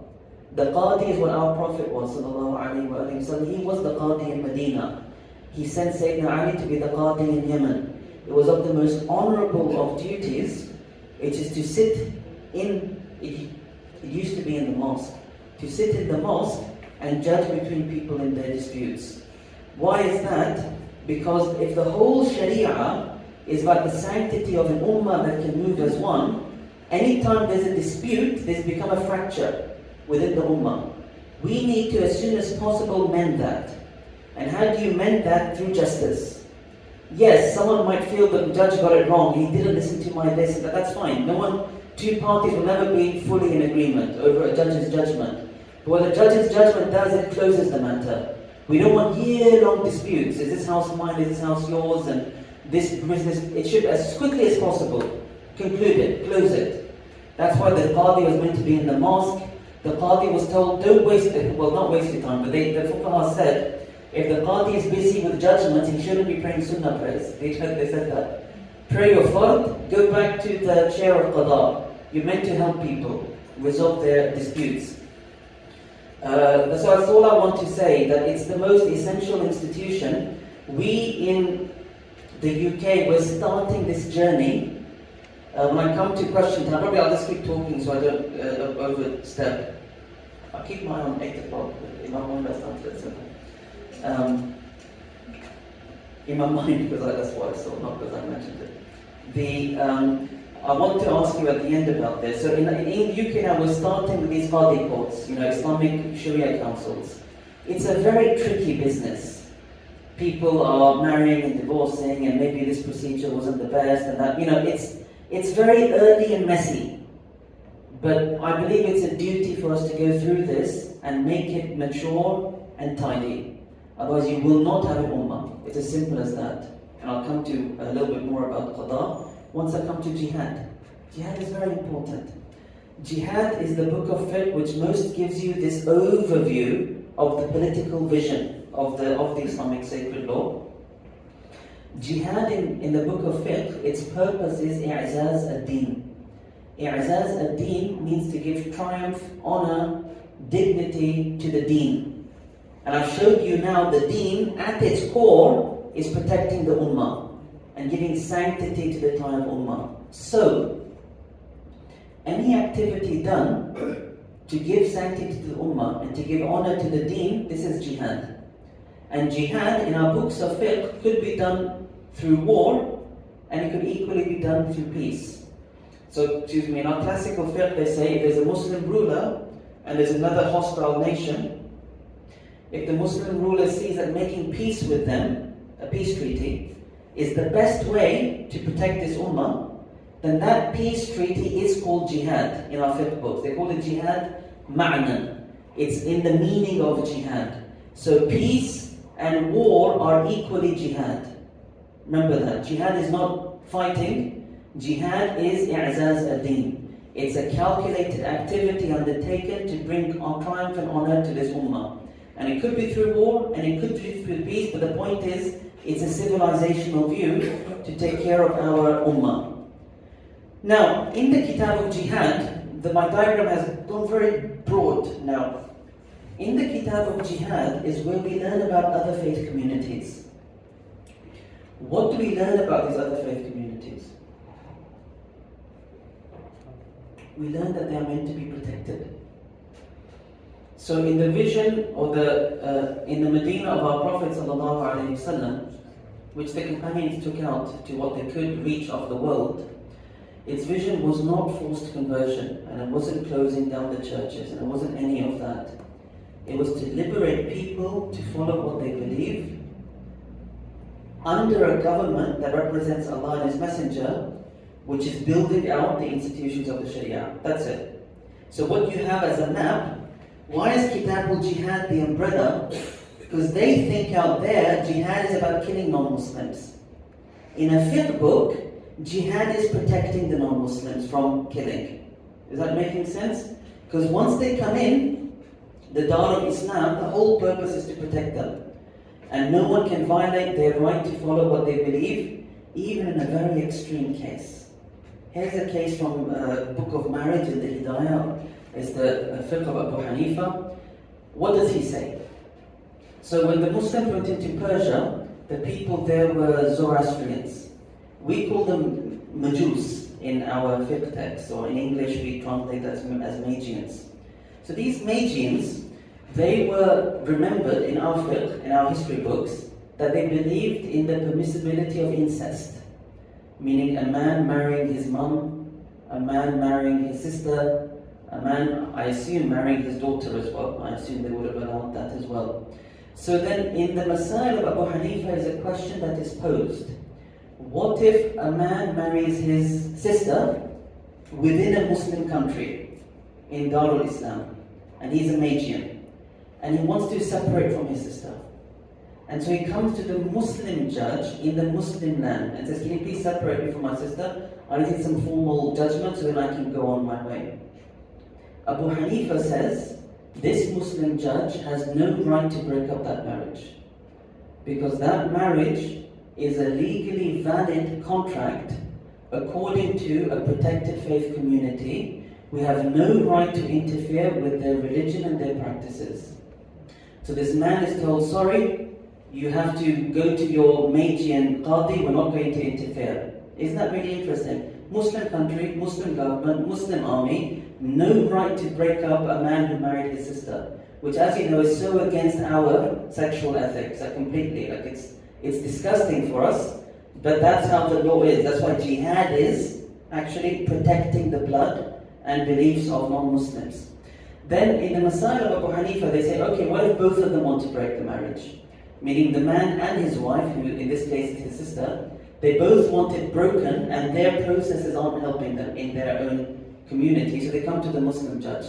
The Qadi is what our Prophet was, sallallahu alayhi wa sallam. He was the Qadi in Medina. He sent Sayyidina Ali to be the Qadi in Yemen. It was of the most honorable of duties, which is to sit in, it used to be in the mosque, to sit in the mosque and judge between people in their disputes. Why is that? Because if the whole Sharia is about the sanctity of an ummah that can move as one, anytime there's a dispute, there's become a fracture within the ummah. We need to, as soon as possible, mend that. And how do you mend that? Through justice. Yes, someone might feel that the judge got it wrong, he didn't listen to my this, and that's fine. Two parties will never be fully in agreement over a judge's judgment. But what the judge's judgment does, it closes the matter. We don't want year-long disputes. Is this house mine? Is this house yours? And this business, it should, as quickly as possible, conclude it, close it. That's why the Qadi was meant to be in the mosque. The Qadi was told, don't waste it, well, not waste your time, but the Fuqaha said, if the Qadi is busy with judgments, he shouldn't be praying Sunnah prayers. They said that. Pray your Fard, go back to the chair of Qada. You're meant to help people resolve their disputes. So that's all I want to say, that it's the most essential institution. We in the UK, we're starting this journey. When I come to question time, probably I'll just keep talking so I don't overstep. I'll keep my eye on 8 o'clock, in my mind I started at 7. In my mind, because that's what I saw, not because I mentioned it. I want to ask you at the end about this. So in the UK now, we're starting with these Qadi courts, Islamic Sharia councils. It's a very tricky business. People are marrying and divorcing, and maybe this procedure wasn't the best, and that, it's very early and messy. But I believe it's a duty for us to go through this and make it mature and tidy. Otherwise, you will not have an ummah. It's as simple as that. And I'll come to a little bit more about qada once I come to jihad. Jihad is very important. Jihad is the book of fiqh which most gives you this overview of the political vision of the Islamic sacred law. Jihad in the book of fiqh, its purpose is i'zaz ad-din. I'zaz ad-din means to give triumph, honor, dignity to the deen. And I've showed you now the deen at its core is protecting the ummah and giving sanctity to the entire ummah. So, any activity done to give sanctity to the ummah and to give honor to the deen, this is jihad. And jihad in our books of fiqh could be done through war, and it could equally be done through peace. So, in our classical fiqh they say, if there's a Muslim ruler and there's another hostile nation, if the Muslim ruler sees that making peace with them, a peace treaty, is the best way to protect this ummah, then that peace treaty is called jihad in our fiqh books. They call it jihad ma'nan. It's in the meaning of jihad. So peace and war are equally jihad. Remember that. Jihad is not fighting. Jihad is i'zaz ad-din. It's a calculated activity undertaken to bring our triumph and honor to this ummah. And it could be through war, and it could be through peace, but the point is, it's a civilizational view to take care of our ummah. Now, in the Kitab of Jihad, my diagram has gone very broad now. In the Kitab of Jihad is where we learn about other faith communities. What do we learn about these other faith communities? We learn that they are meant to be protected. So in the vision or in the Medina of our Prophet ﷺ, which the companions took out to what they could reach of the world, its vision was not forced conversion, and it wasn't closing down the churches, and it wasn't any of that. It was to liberate people to follow what they believe under a government that represents Allah and His Messenger, which is building out the institutions of the Sharia. That's it. So what you have as a map, why is Kitab al-Jihad the umbrella? Because they think out there, jihad is about killing non-Muslims. In a fiqh book, jihad is protecting the non-Muslims from killing. Is that making sense? Because once they come in, the Dar of Islam, the whole purpose is to protect them. And no one can violate their right to follow what they believe, even in a very extreme case. Here's a case from Book of Marriage in the Hidayah. It's the fiqh of Abu Hanifa. What does he say? So when the Muslims went into Persia, the people there were Zoroastrians. We call them Majus in our fiqh text, or in English we translate that as Magians. So these Magians, they were remembered in our fiqh, in our history books, that they believed in the permissibility of incest. Meaning a man marrying his mum, a man marrying his sister, a man, I assume, marrying his daughter as well. I assume they would have allowed that as well. So then in the Masail of Abu Hanifa is a question that is posed. What if a man marries his sister within a Muslim country in Darul Islam, and he's a Magian, and he wants to separate from his sister? And so he comes to the Muslim judge in the Muslim land and says, can you please separate me from my sister? I need some formal judgment so that I can go on my way. Abu Hanifa says, this Muslim judge has no right to break up that marriage, because that marriage is a legally valid contract according to a protected faith community. We have no right to interfere with their religion and their practices. So this man is told, sorry, you have to go to your Magian Qadi, we're not going to interfere. Isn't that really interesting? Muslim country, Muslim government, Muslim army, no right to break up a man who married his sister, which, as you know, is so against our sexual ethics, completely. Like it's disgusting for us, but that's how the law is. That's why jihad is actually protecting the blood and beliefs of non-Muslims. Then in the Masail of Abu Hanifa, they say, okay, what if both of them want to break the marriage? Meaning the man and his wife, who in this case is his sister, they both want it broken and their processes aren't helping them in their own community, so they come to the Muslim judge.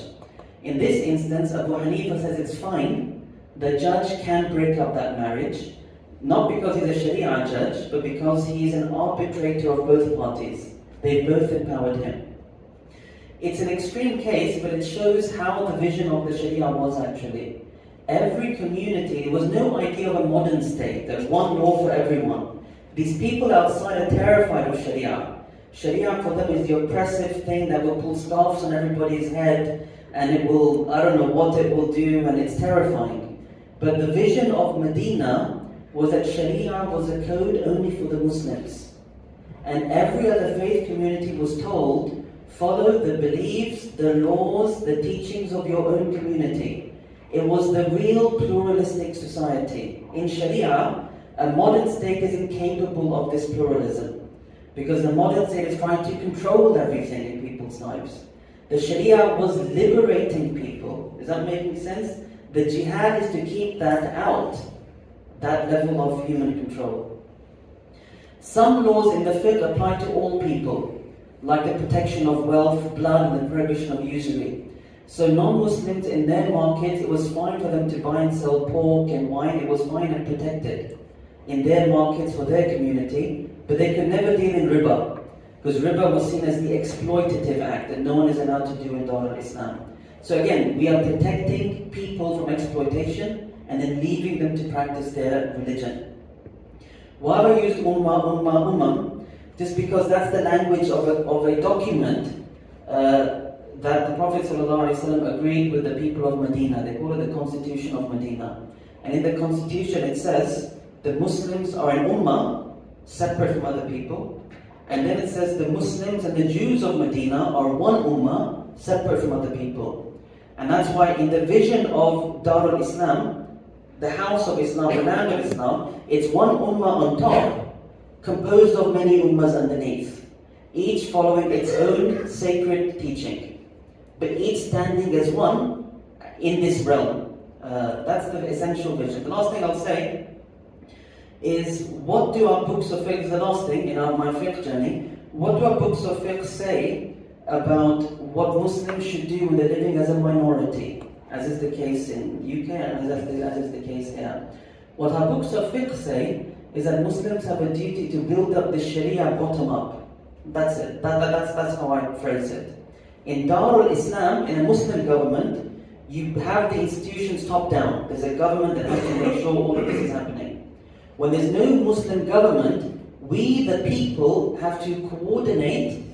In this instance, Abu Hanifa says it's fine, the judge can break up that marriage, not because he's a Sharia judge, but because he's an arbitrator of both parties. They both empowered him. It's an extreme case, but it shows how the vision of the Sharia was actually. Every community, there was no idea of a modern state, there's one law for everyone. These people outside are terrified of Sharia. Sharia for them is the oppressive thing that will pull scarves on everybody's head, and it will, I don't know what it will do, and it's terrifying. But the vision of Medina was that Sharia was a code only for the Muslims. And every other faith community was told, follow the beliefs, the laws, the teachings of your own community. It was the real pluralistic society. In Sharia, a modern state is incapable of this pluralism, because the modern state is trying to control everything in people's lives. The Sharia was liberating people. Is that making sense? The jihad is to keep that out, that level of human control. Some laws in the fiqh apply to all people, like the protection of wealth, blood, and the prohibition of usury. So non-Muslims in their markets, it was fine for them to buy and sell pork and wine, it was fine and protected in their markets for their community, but they could never deal in riba, because riba was seen as the exploitative act that no one is allowed to do in Darul Islam. So again, we are protecting people from exploitation and then leaving them to practice their religion. Why have I used ummah, just because that's the language of a document that the Prophet ﷺ agreed with the people of Medina. They call it the Constitution of Medina. And in the Constitution it says the Muslims are an ummah, separate from other people. And then it says the Muslims and the Jews of Medina are one ummah, separate from other people. And that's why in the vision of Darul Islam, the house of Islam, the land of Islam, it's one ummah on top, composed of many ummahs underneath, each following its own sacred teaching, but each standing as one in this realm. That's the essential vision. The last thing I'll say is, what do our books of fiqh, the last thing in my fiqh journey, what do our books of fiqh say about what Muslims should do when they're living as a minority, as is the case in UK and as is the case here? What our books of fiqh say is that Muslims have a duty to build up the Sharia bottom up. That's it. That's how I phrase it. In Darul Islam, in a Muslim government, you have the institutions top down. There's a government that has to make sure all of this is happening. When there's no Muslim government, we the people have to coordinate,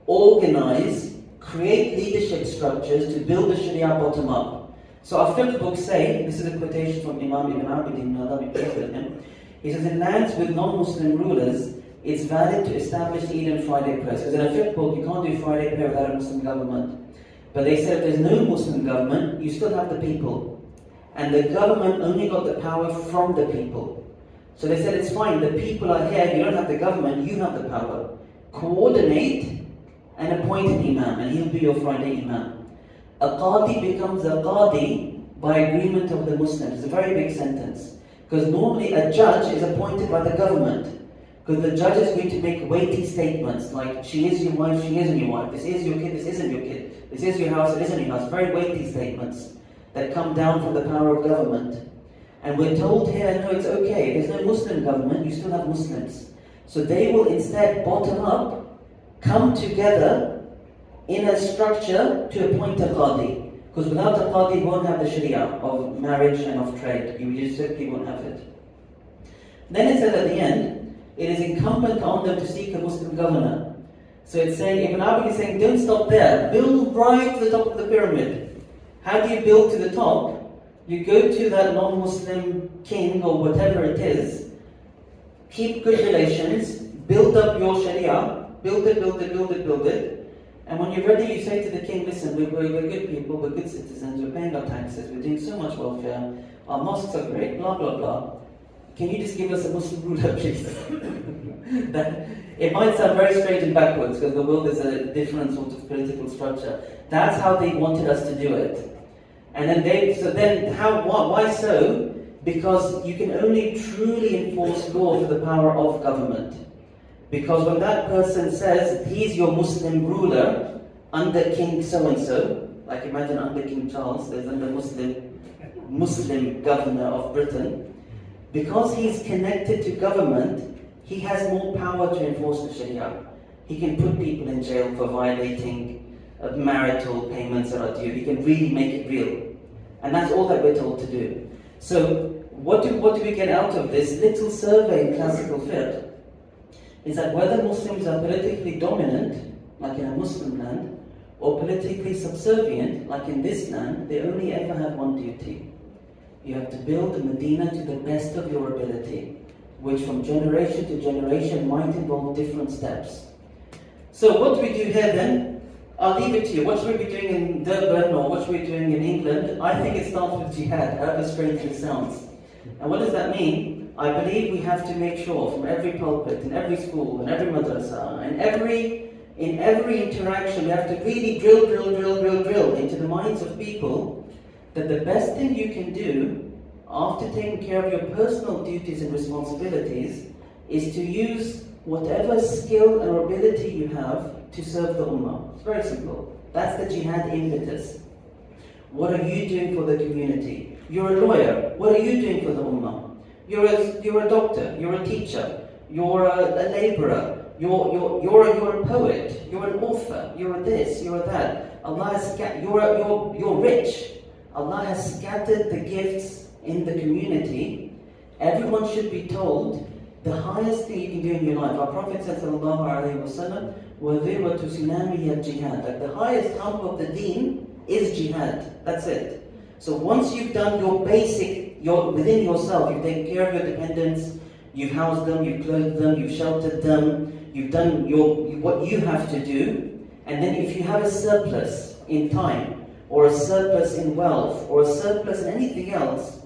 organize, create leadership structures to build the Sharia bottom up. So our fiqh books say, this is a quotation from Imam Ibn Abidin, may Allah be pleased with him. He says, in lands with non-Muslim rulers, it's valid to establish Eid and Friday prayers. Because in a fiqh book, you can't do Friday prayer without a Muslim government. But they said if there's no Muslim government, you still have the people. And the government only got the power from the people. So they said it's fine, the people are here, you don't have the government, you have the power. Coordinate and appoint an imam, and he'll be your Friday imam. A qadi becomes a qadi by agreement of the Muslims. It's a very big sentence. Because normally a judge is appointed by the government. Because the judge is going to make weighty statements like, she is your wife, she isn't your wife, this is your kid, this isn't your kid, this is your house, it isn't your house. Very weighty statements that come down from the power of government. And we're told here, no, it's okay. There's no Muslim government, you still have Muslims. So they will instead bottom up, come together in a structure to appoint a qadi. Because without a qadi, you won't have the sharia of marriage and of trade. You just simply won't have it. Then it says at the end, it is incumbent on them to seek a Muslim governor. So it's saying, Ibn Abd is saying, don't stop there. Build right to the top of the pyramid. How do you build to the top? You go to that non-Muslim king or whatever it is, keep good relations, build up your sharia, build it. And when you're ready, you say to the king, listen, we're good people, we're good citizens, we're paying our taxes, we're doing so much welfare, our mosques are great, blah, blah, blah. Can you just give us a Muslim ruler, please? It might sound very strange and backwards, because the world is a different sort of political structure. That's how they wanted us to do it. And then why so? Because you can only truly enforce law for the power of government. Because when that person says, he's your Muslim ruler under King so-and-so, like imagine under King Charles, there's under Muslim governor of Britain, because he's connected to government, he has more power to enforce the Sharia. He can put people in jail for violating marital payments that are due. He can really make it real. And that's all that we're told to do. So, what do we get out of this little survey in classical fiqh? Is that whether Muslims are politically dominant, like in a Muslim land, or politically subservient, like in this land, they only ever have one duty. You have to build the Medina to the best of your ability, which from generation to generation might involve different steps. So what do we do here then? I'll leave it to you. What should we be doing in Durban or what should we be doing in England? I think it starts with jihad, however strange it sounds. And what does that mean? I believe we have to make sure from every pulpit, in every school, in every madrasa, in every interaction, we have to really drill into the minds of people that the best thing you can do after taking care of your personal duties and responsibilities is to use whatever skill or ability you have to serve the ummah. It's very simple. That's the jihad impetus. What are you doing for the community? You're a lawyer. What are you doing for the ummah? You're a doctor. You're a teacher. You're a laborer. You're a poet. You're an author. You're a this. You're a that. Allah has you're rich. Allah has scattered the gifts in the community. Everyone should be told the highest thing you can do in your life. Our Prophet said, sallallahu alaihi wasallam, وَذِرْوَةُ سِنَامِهِ الْجِهَادِ. Like the highest hump of the deen is jihad. That's it. So once you've done your basic, within yourself, you've taken care of your dependents, you've housed them, you've clothed them, you've sheltered them, you've done what you have to do, and then if you have a surplus in time, or a surplus in wealth, or a surplus in anything else,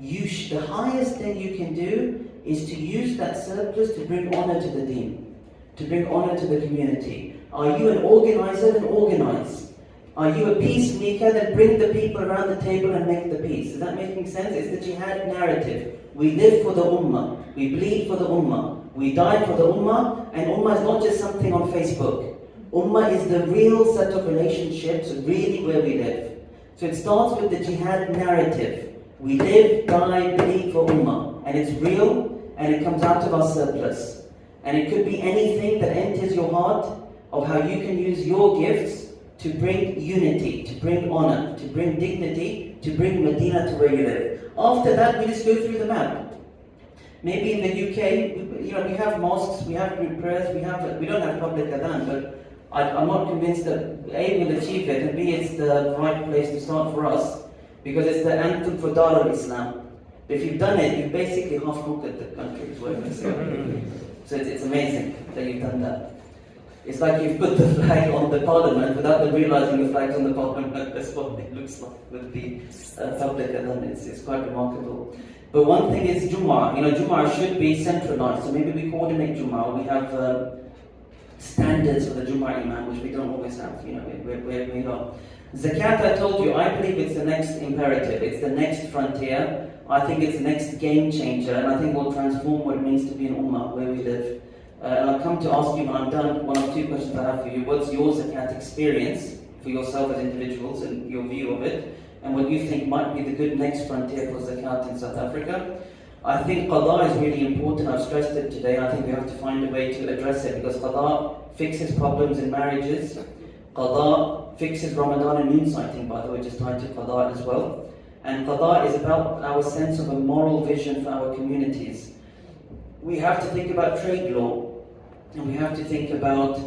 the highest thing you can do is to use that surplus to bring honor to the deen, to bring honor to the community. Are you an organizer? Then organize. Are you a peacemaker? Then bring the people around the table and make the peace. Is that making sense? It's the jihad narrative. We live for the ummah. We bleed for the ummah. We die for the ummah. And ummah is not just something on Facebook. Ummah is the real set of relationships, really where we live. So it starts with the jihad narrative. We live, die, bleed for ummah. And it's real, and it comes out of our surplus. And it could be anything that enters your heart of how you can use your gifts to bring unity, to bring honor, to bring dignity, to bring Medina to where you live. After that, we just go through the map. Maybe in the UK, we have mosques, we have group prayers, we don't have public adhan, but I'm not convinced that A, will achieve it, and B, it's the right place to start for us, because it's the anthem for Dar al-Islam. If you've done it, you've basically half-conquered the country, is what I'm saying. So it's amazing that you've done that. It's like you've put the flag on the parliament without them realizing the flag's on the parliament. That's what it looks like with the public adhan. It's quite remarkable. But one thing is Jumu'ah. Jumu'ah should be centralized. So maybe we coordinate Jumu'ah. We have standards for the Jumu'ah Imam, which we don't always have, where we are. Zakat, I told you, I believe it's the next imperative, it's the next frontier. I think it's the next game changer, and I think will transform what it means to be an ummah, where we live. And I'll come to ask you when I'm done, one or two questions I have for you. What's your zakat experience for yourself as individuals and your view of it, and what you think might be the good next frontier for zakat in South Africa? I think qada is really important. I've stressed it today. I think we have to find a way to address it, because qada fixes problems in marriages. Qada fixes Ramadan and noon sighting, by the way, just tied to qada as well. And qada is about our sense of a moral vision for our communities. We have to think about trade law, and we have to think about,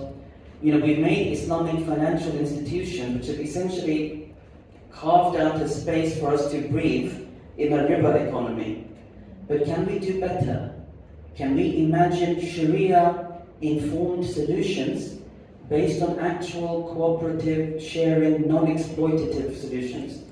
we've made Islamic financial institutions which have essentially carved out a space for us to breathe in a riba economy. But can we do better? Can we imagine Sharia-informed solutions based on actual cooperative, sharing, non-exploitative solutions?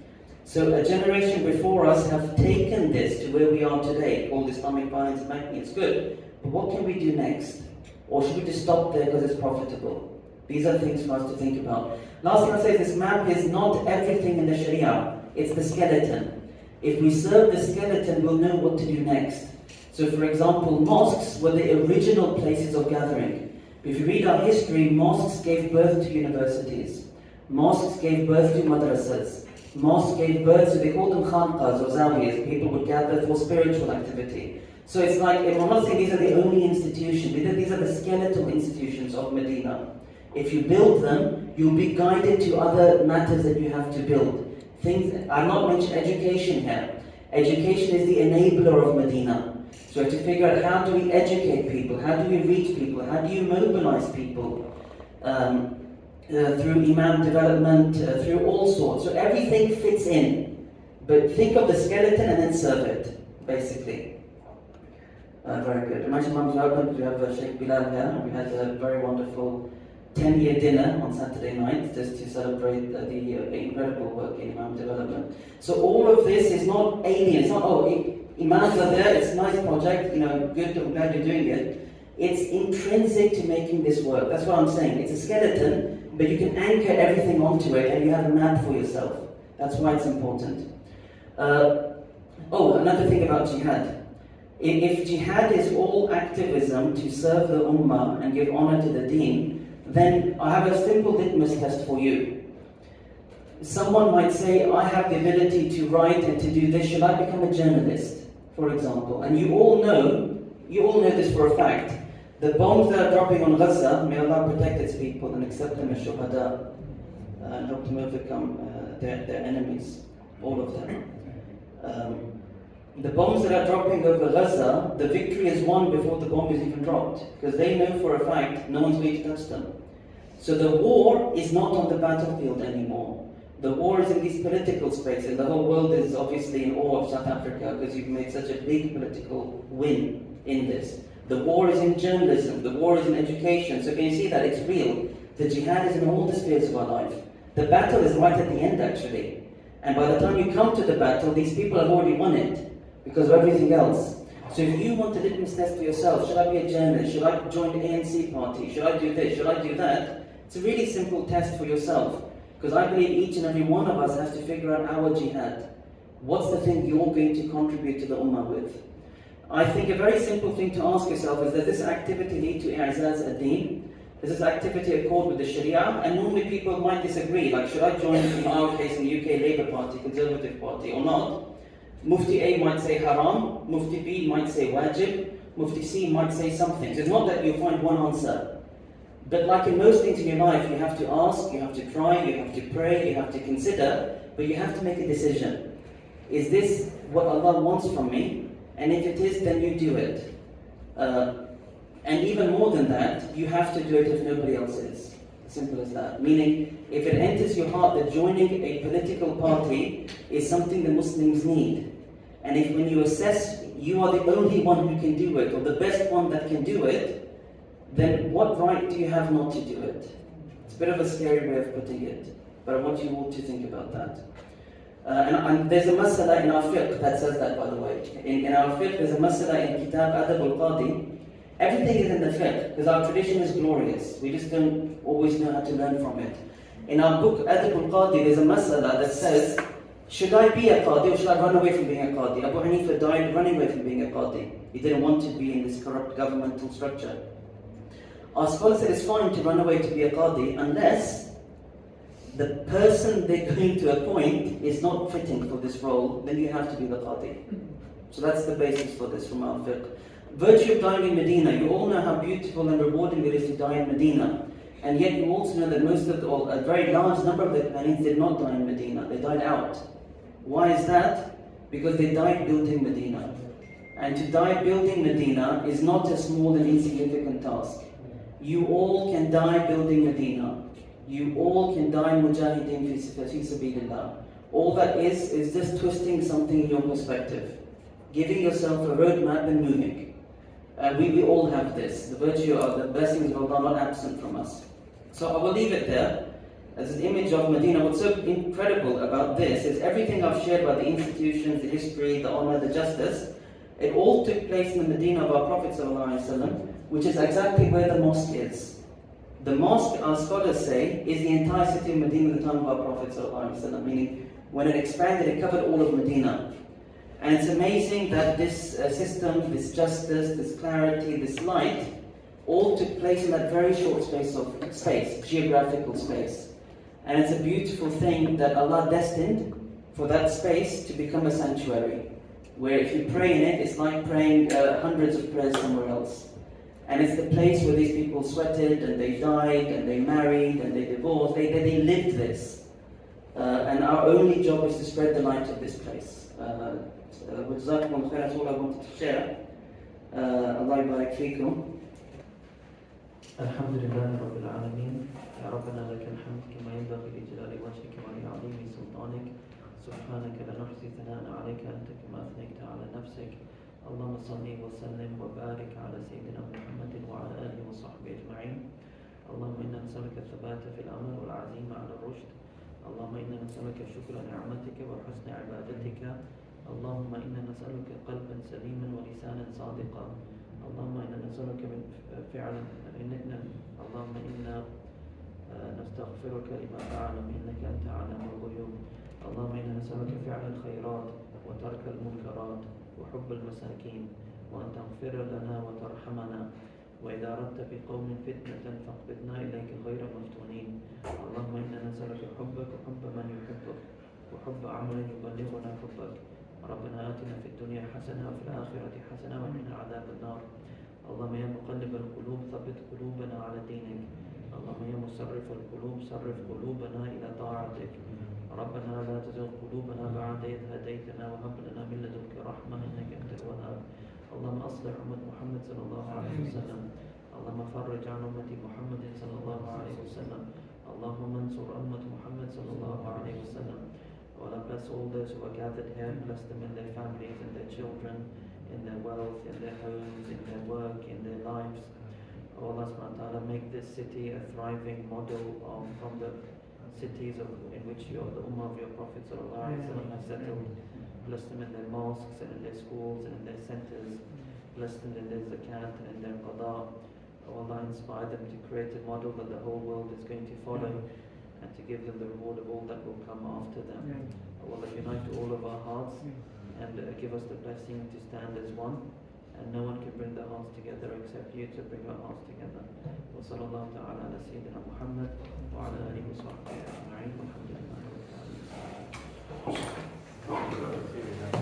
So a generation before us have taken this to where we are today, called Islamic finance and banking. It's good, but what can we do next? Or should we just stop there because it's profitable? These are things for us to think about. Last thing I say is this map is not everything in the Sharia. It's the skeleton. If we serve the skeleton, we'll know what to do next. So for example, mosques were the original places of gathering. If you read our history, mosques gave birth to universities. Mosques gave birth to madrasas. Mosques gave birth to, they called them khanqahs or zawiyas. People would gather for spiritual activity. So it's like, I'm not saying these are the only institutions, these are the skeletal institutions of Medina. If you build them, you'll be guided to other matters that you have to build. Things, I've not mentioned education here. Education is the enabler of Medina. So we have to figure out, how do we educate people? How do we reach people? How do you mobilize people? Through imam development, through all sorts. So everything fits in. But think of the skeleton and then serve it, basically. Very good. Imagine Mum's welcome to have Sheikh Bilal here. We had a very wonderful 10-year dinner on Saturday night just to celebrate the incredible work in imam development. So all of this is not alien. It's not, imams are there, it's a nice project, good, I'm glad you're doing it. It's intrinsic to making this work. That's what I'm saying. It's a skeleton, but you can anchor everything onto it and you have a map for yourself. That's why it's important. Another thing about jihad. If jihad is all activism to serve the ummah and give honor to the deen, then I have a simple litmus test for you. Someone might say, I have the ability to write and to do this, should I become a journalist, for example? And you all know this for a fact. The bombs that are dropping on Gaza, may Allah protect its people and accept them as shuhada, and help them overcome their enemies, all of them. The bombs that are dropping over Gaza, the victory is won before the bomb is even dropped, because they know for a fact no one's going to touch them. So the war is not on the battlefield anymore. The war is in these political spaces. The whole world is obviously in awe of South Africa because you've made such a big political win in this. The war is in journalism, the war is in education. So can you see that? It's real. The jihad is in all the spheres of our life. The battle is right at the end, actually. And by the time you come to the battle, these people have already won it because of everything else. So if you want a litmus test for yourself, should I be a journalist? Should I join the ANC party? Should I do this? Should I do that? It's a really simple test for yourself. Because I believe each and every one of us has to figure out our jihad. What's the thing you're going to contribute to the ummah with? I think a very simple thing to ask yourself is, does this activity lead to i'azaz ad-din? Does this activity accord with the Sharia? And normally people might disagree, like should I join, in our case in the UK, Labour Party, Conservative Party or not? Mufti A might say haram, Mufti B might say wajib, Mufti C might say something. So it's not that you'll find one answer. But like in most things in your life, you have to ask, you have to try, you have to pray, you have to consider, but you have to make a decision. Is this what Allah wants from me? And if it is, then you do it. And even more than that, you have to do it if nobody else is. Simple as that. Meaning, if it enters your heart that joining a political party is something the Muslims need, and if when you assess you are the only one who can do it, or the best one that can do it, then what right do you have not to do it? It's a bit of a scary way of putting it, but I want you all to think about that. And there's a masala in our fiqh that says that, by the way. In our fiqh, there's a masala in Kitab Adab al-Qadi. Everything is in the fiqh, because our tradition is glorious. We just don't always know how to learn from it. In our book, Adab al-Qadi, there's a mas'ala that says, should I be a Qadi or should I run away from being a Qadi? Abu Hanifa died running away from being a Qadi. He didn't want to be in this corrupt governmental structure. Our scholar said it's fine to run away to be a Qadi unless the person they're going to appoint is not fitting for this role, then you have to be the Qadi. So that's the basis for this from our fiqh. Virtue of dying in Medina. You all know how beautiful and rewarding it is to die in Medina. And yet you also know that a very large number of the companions did not die in Medina. They died out. Why is that? Because they died building Medina. And to die building Medina is not a small and insignificant task. You all can die building Medina. You all can die mujahideen fi sabilillah. All that is just twisting something in your perspective. Giving yourself a roadmap and moving. We all have this. The virtue of the blessings of Allah not absent from us. So I will leave it there. As an image of Medina, what's so incredible about this is everything I've shared about the institutions, the history, the honor, the justice, it all took place in the Medina of our Prophet ﷺ, which is exactly where the mosque is. The mosque, our scholars say, is the entire city of Medina at the time of our Prophet ﷺ, meaning when it expanded, it covered all of Medina. And it's amazing that this system, this justice, this clarity, this light, all took place in that very short space, geographical space. And it's a beautiful thing that Allah destined for that space to become a sanctuary, where if you pray in it, it's like praying hundreds of prayers somewhere else. And it's the place where these people sweated, and they died, and they married, and they divorced. They lived this. And our only job is to spread the light of this place. Jazakumullah khair, that's all I wanted to share. Allah yabarak feekum. Alhamdulillah Rabbil Alameen. Ya Rabbana lakal hamd kama yanbaghi li jalali wajhika wa li 'azimi sultanik. Subhanaka la nuhsi thana'an 'alayka anta kama athnayta 'ala nafsik. Allahumma salli wa sallim wa barik 'ala sayyidina Muhammadin wa 'ala alihi wa sahbihi ajma'in. Allahumma inna nas'aluka ath-thabata fil amal wal 'azima 'ala ar-rushd. Allahumma inna nas'aluka shukra ni'matika wa husna 'ibadatika. اللهم إنا نسألك قلبا سليما ولسانا صادقا. اللهم إنا نسألك من فعل اللهم إنا نستغفرك لما تعلم إنك أنت علام الغيوب. اللهم إنا نسألك فعل الخيرات وترك المنكرات وحب المساكين وأن تغفر لنا وترحمنا. وإذا أردت بقوم فتنة فاقبضنا إليك غير مفتونين. اللهم إنا نسألك حبك وحب من يحبك وحب عمل يبلغنا حبك. ربنا آتنا في الدنيا حسنة وفي الآخرة حسنة وقنا عذاب النار. اللهم يا مقلب القلوب ثبت قلوبنا على دينك. اللهم يا مصرف القلوب صرف قلوبنا إلى طاعتك. ربنا لا تزغ قلوبنا بعد إذ هديتنا وهب لنا من لدنك رحمة إنك أنت الوهاب. اللهم أصلح أمة محمد صلى الله عليه وسلم. اللهم فرج عن أمة محمد صلى الله عليه وسلم. اللهم انصر أمة محمد صلى الله عليه وسلم. Allah bless all those who are gathered here, bless them in their families, in their children, in their wealth, in their homes, in their work, in their lives. Oh Allah subhanahu wa ta'ala, make this city a thriving model from the cities in which the Ummah of your Prophet sallallahu alaihi wasallam has settled. Bless them in their mosques and in their schools and in their centers. Bless them in their zakat and in their qada. Oh Allah, inspire them to create a model that the whole world is going to follow, and to give them the reward of all that will come after them. Oh Allah, unite all of our hearts and give us the blessing to stand as one. And no one can bring the hearts together except you to bring our hearts together. Wa sallallahu ta'ala ala sayyidina Muhammad wa ala alihi wa sahbihi ajma'in. Alhamdulillah.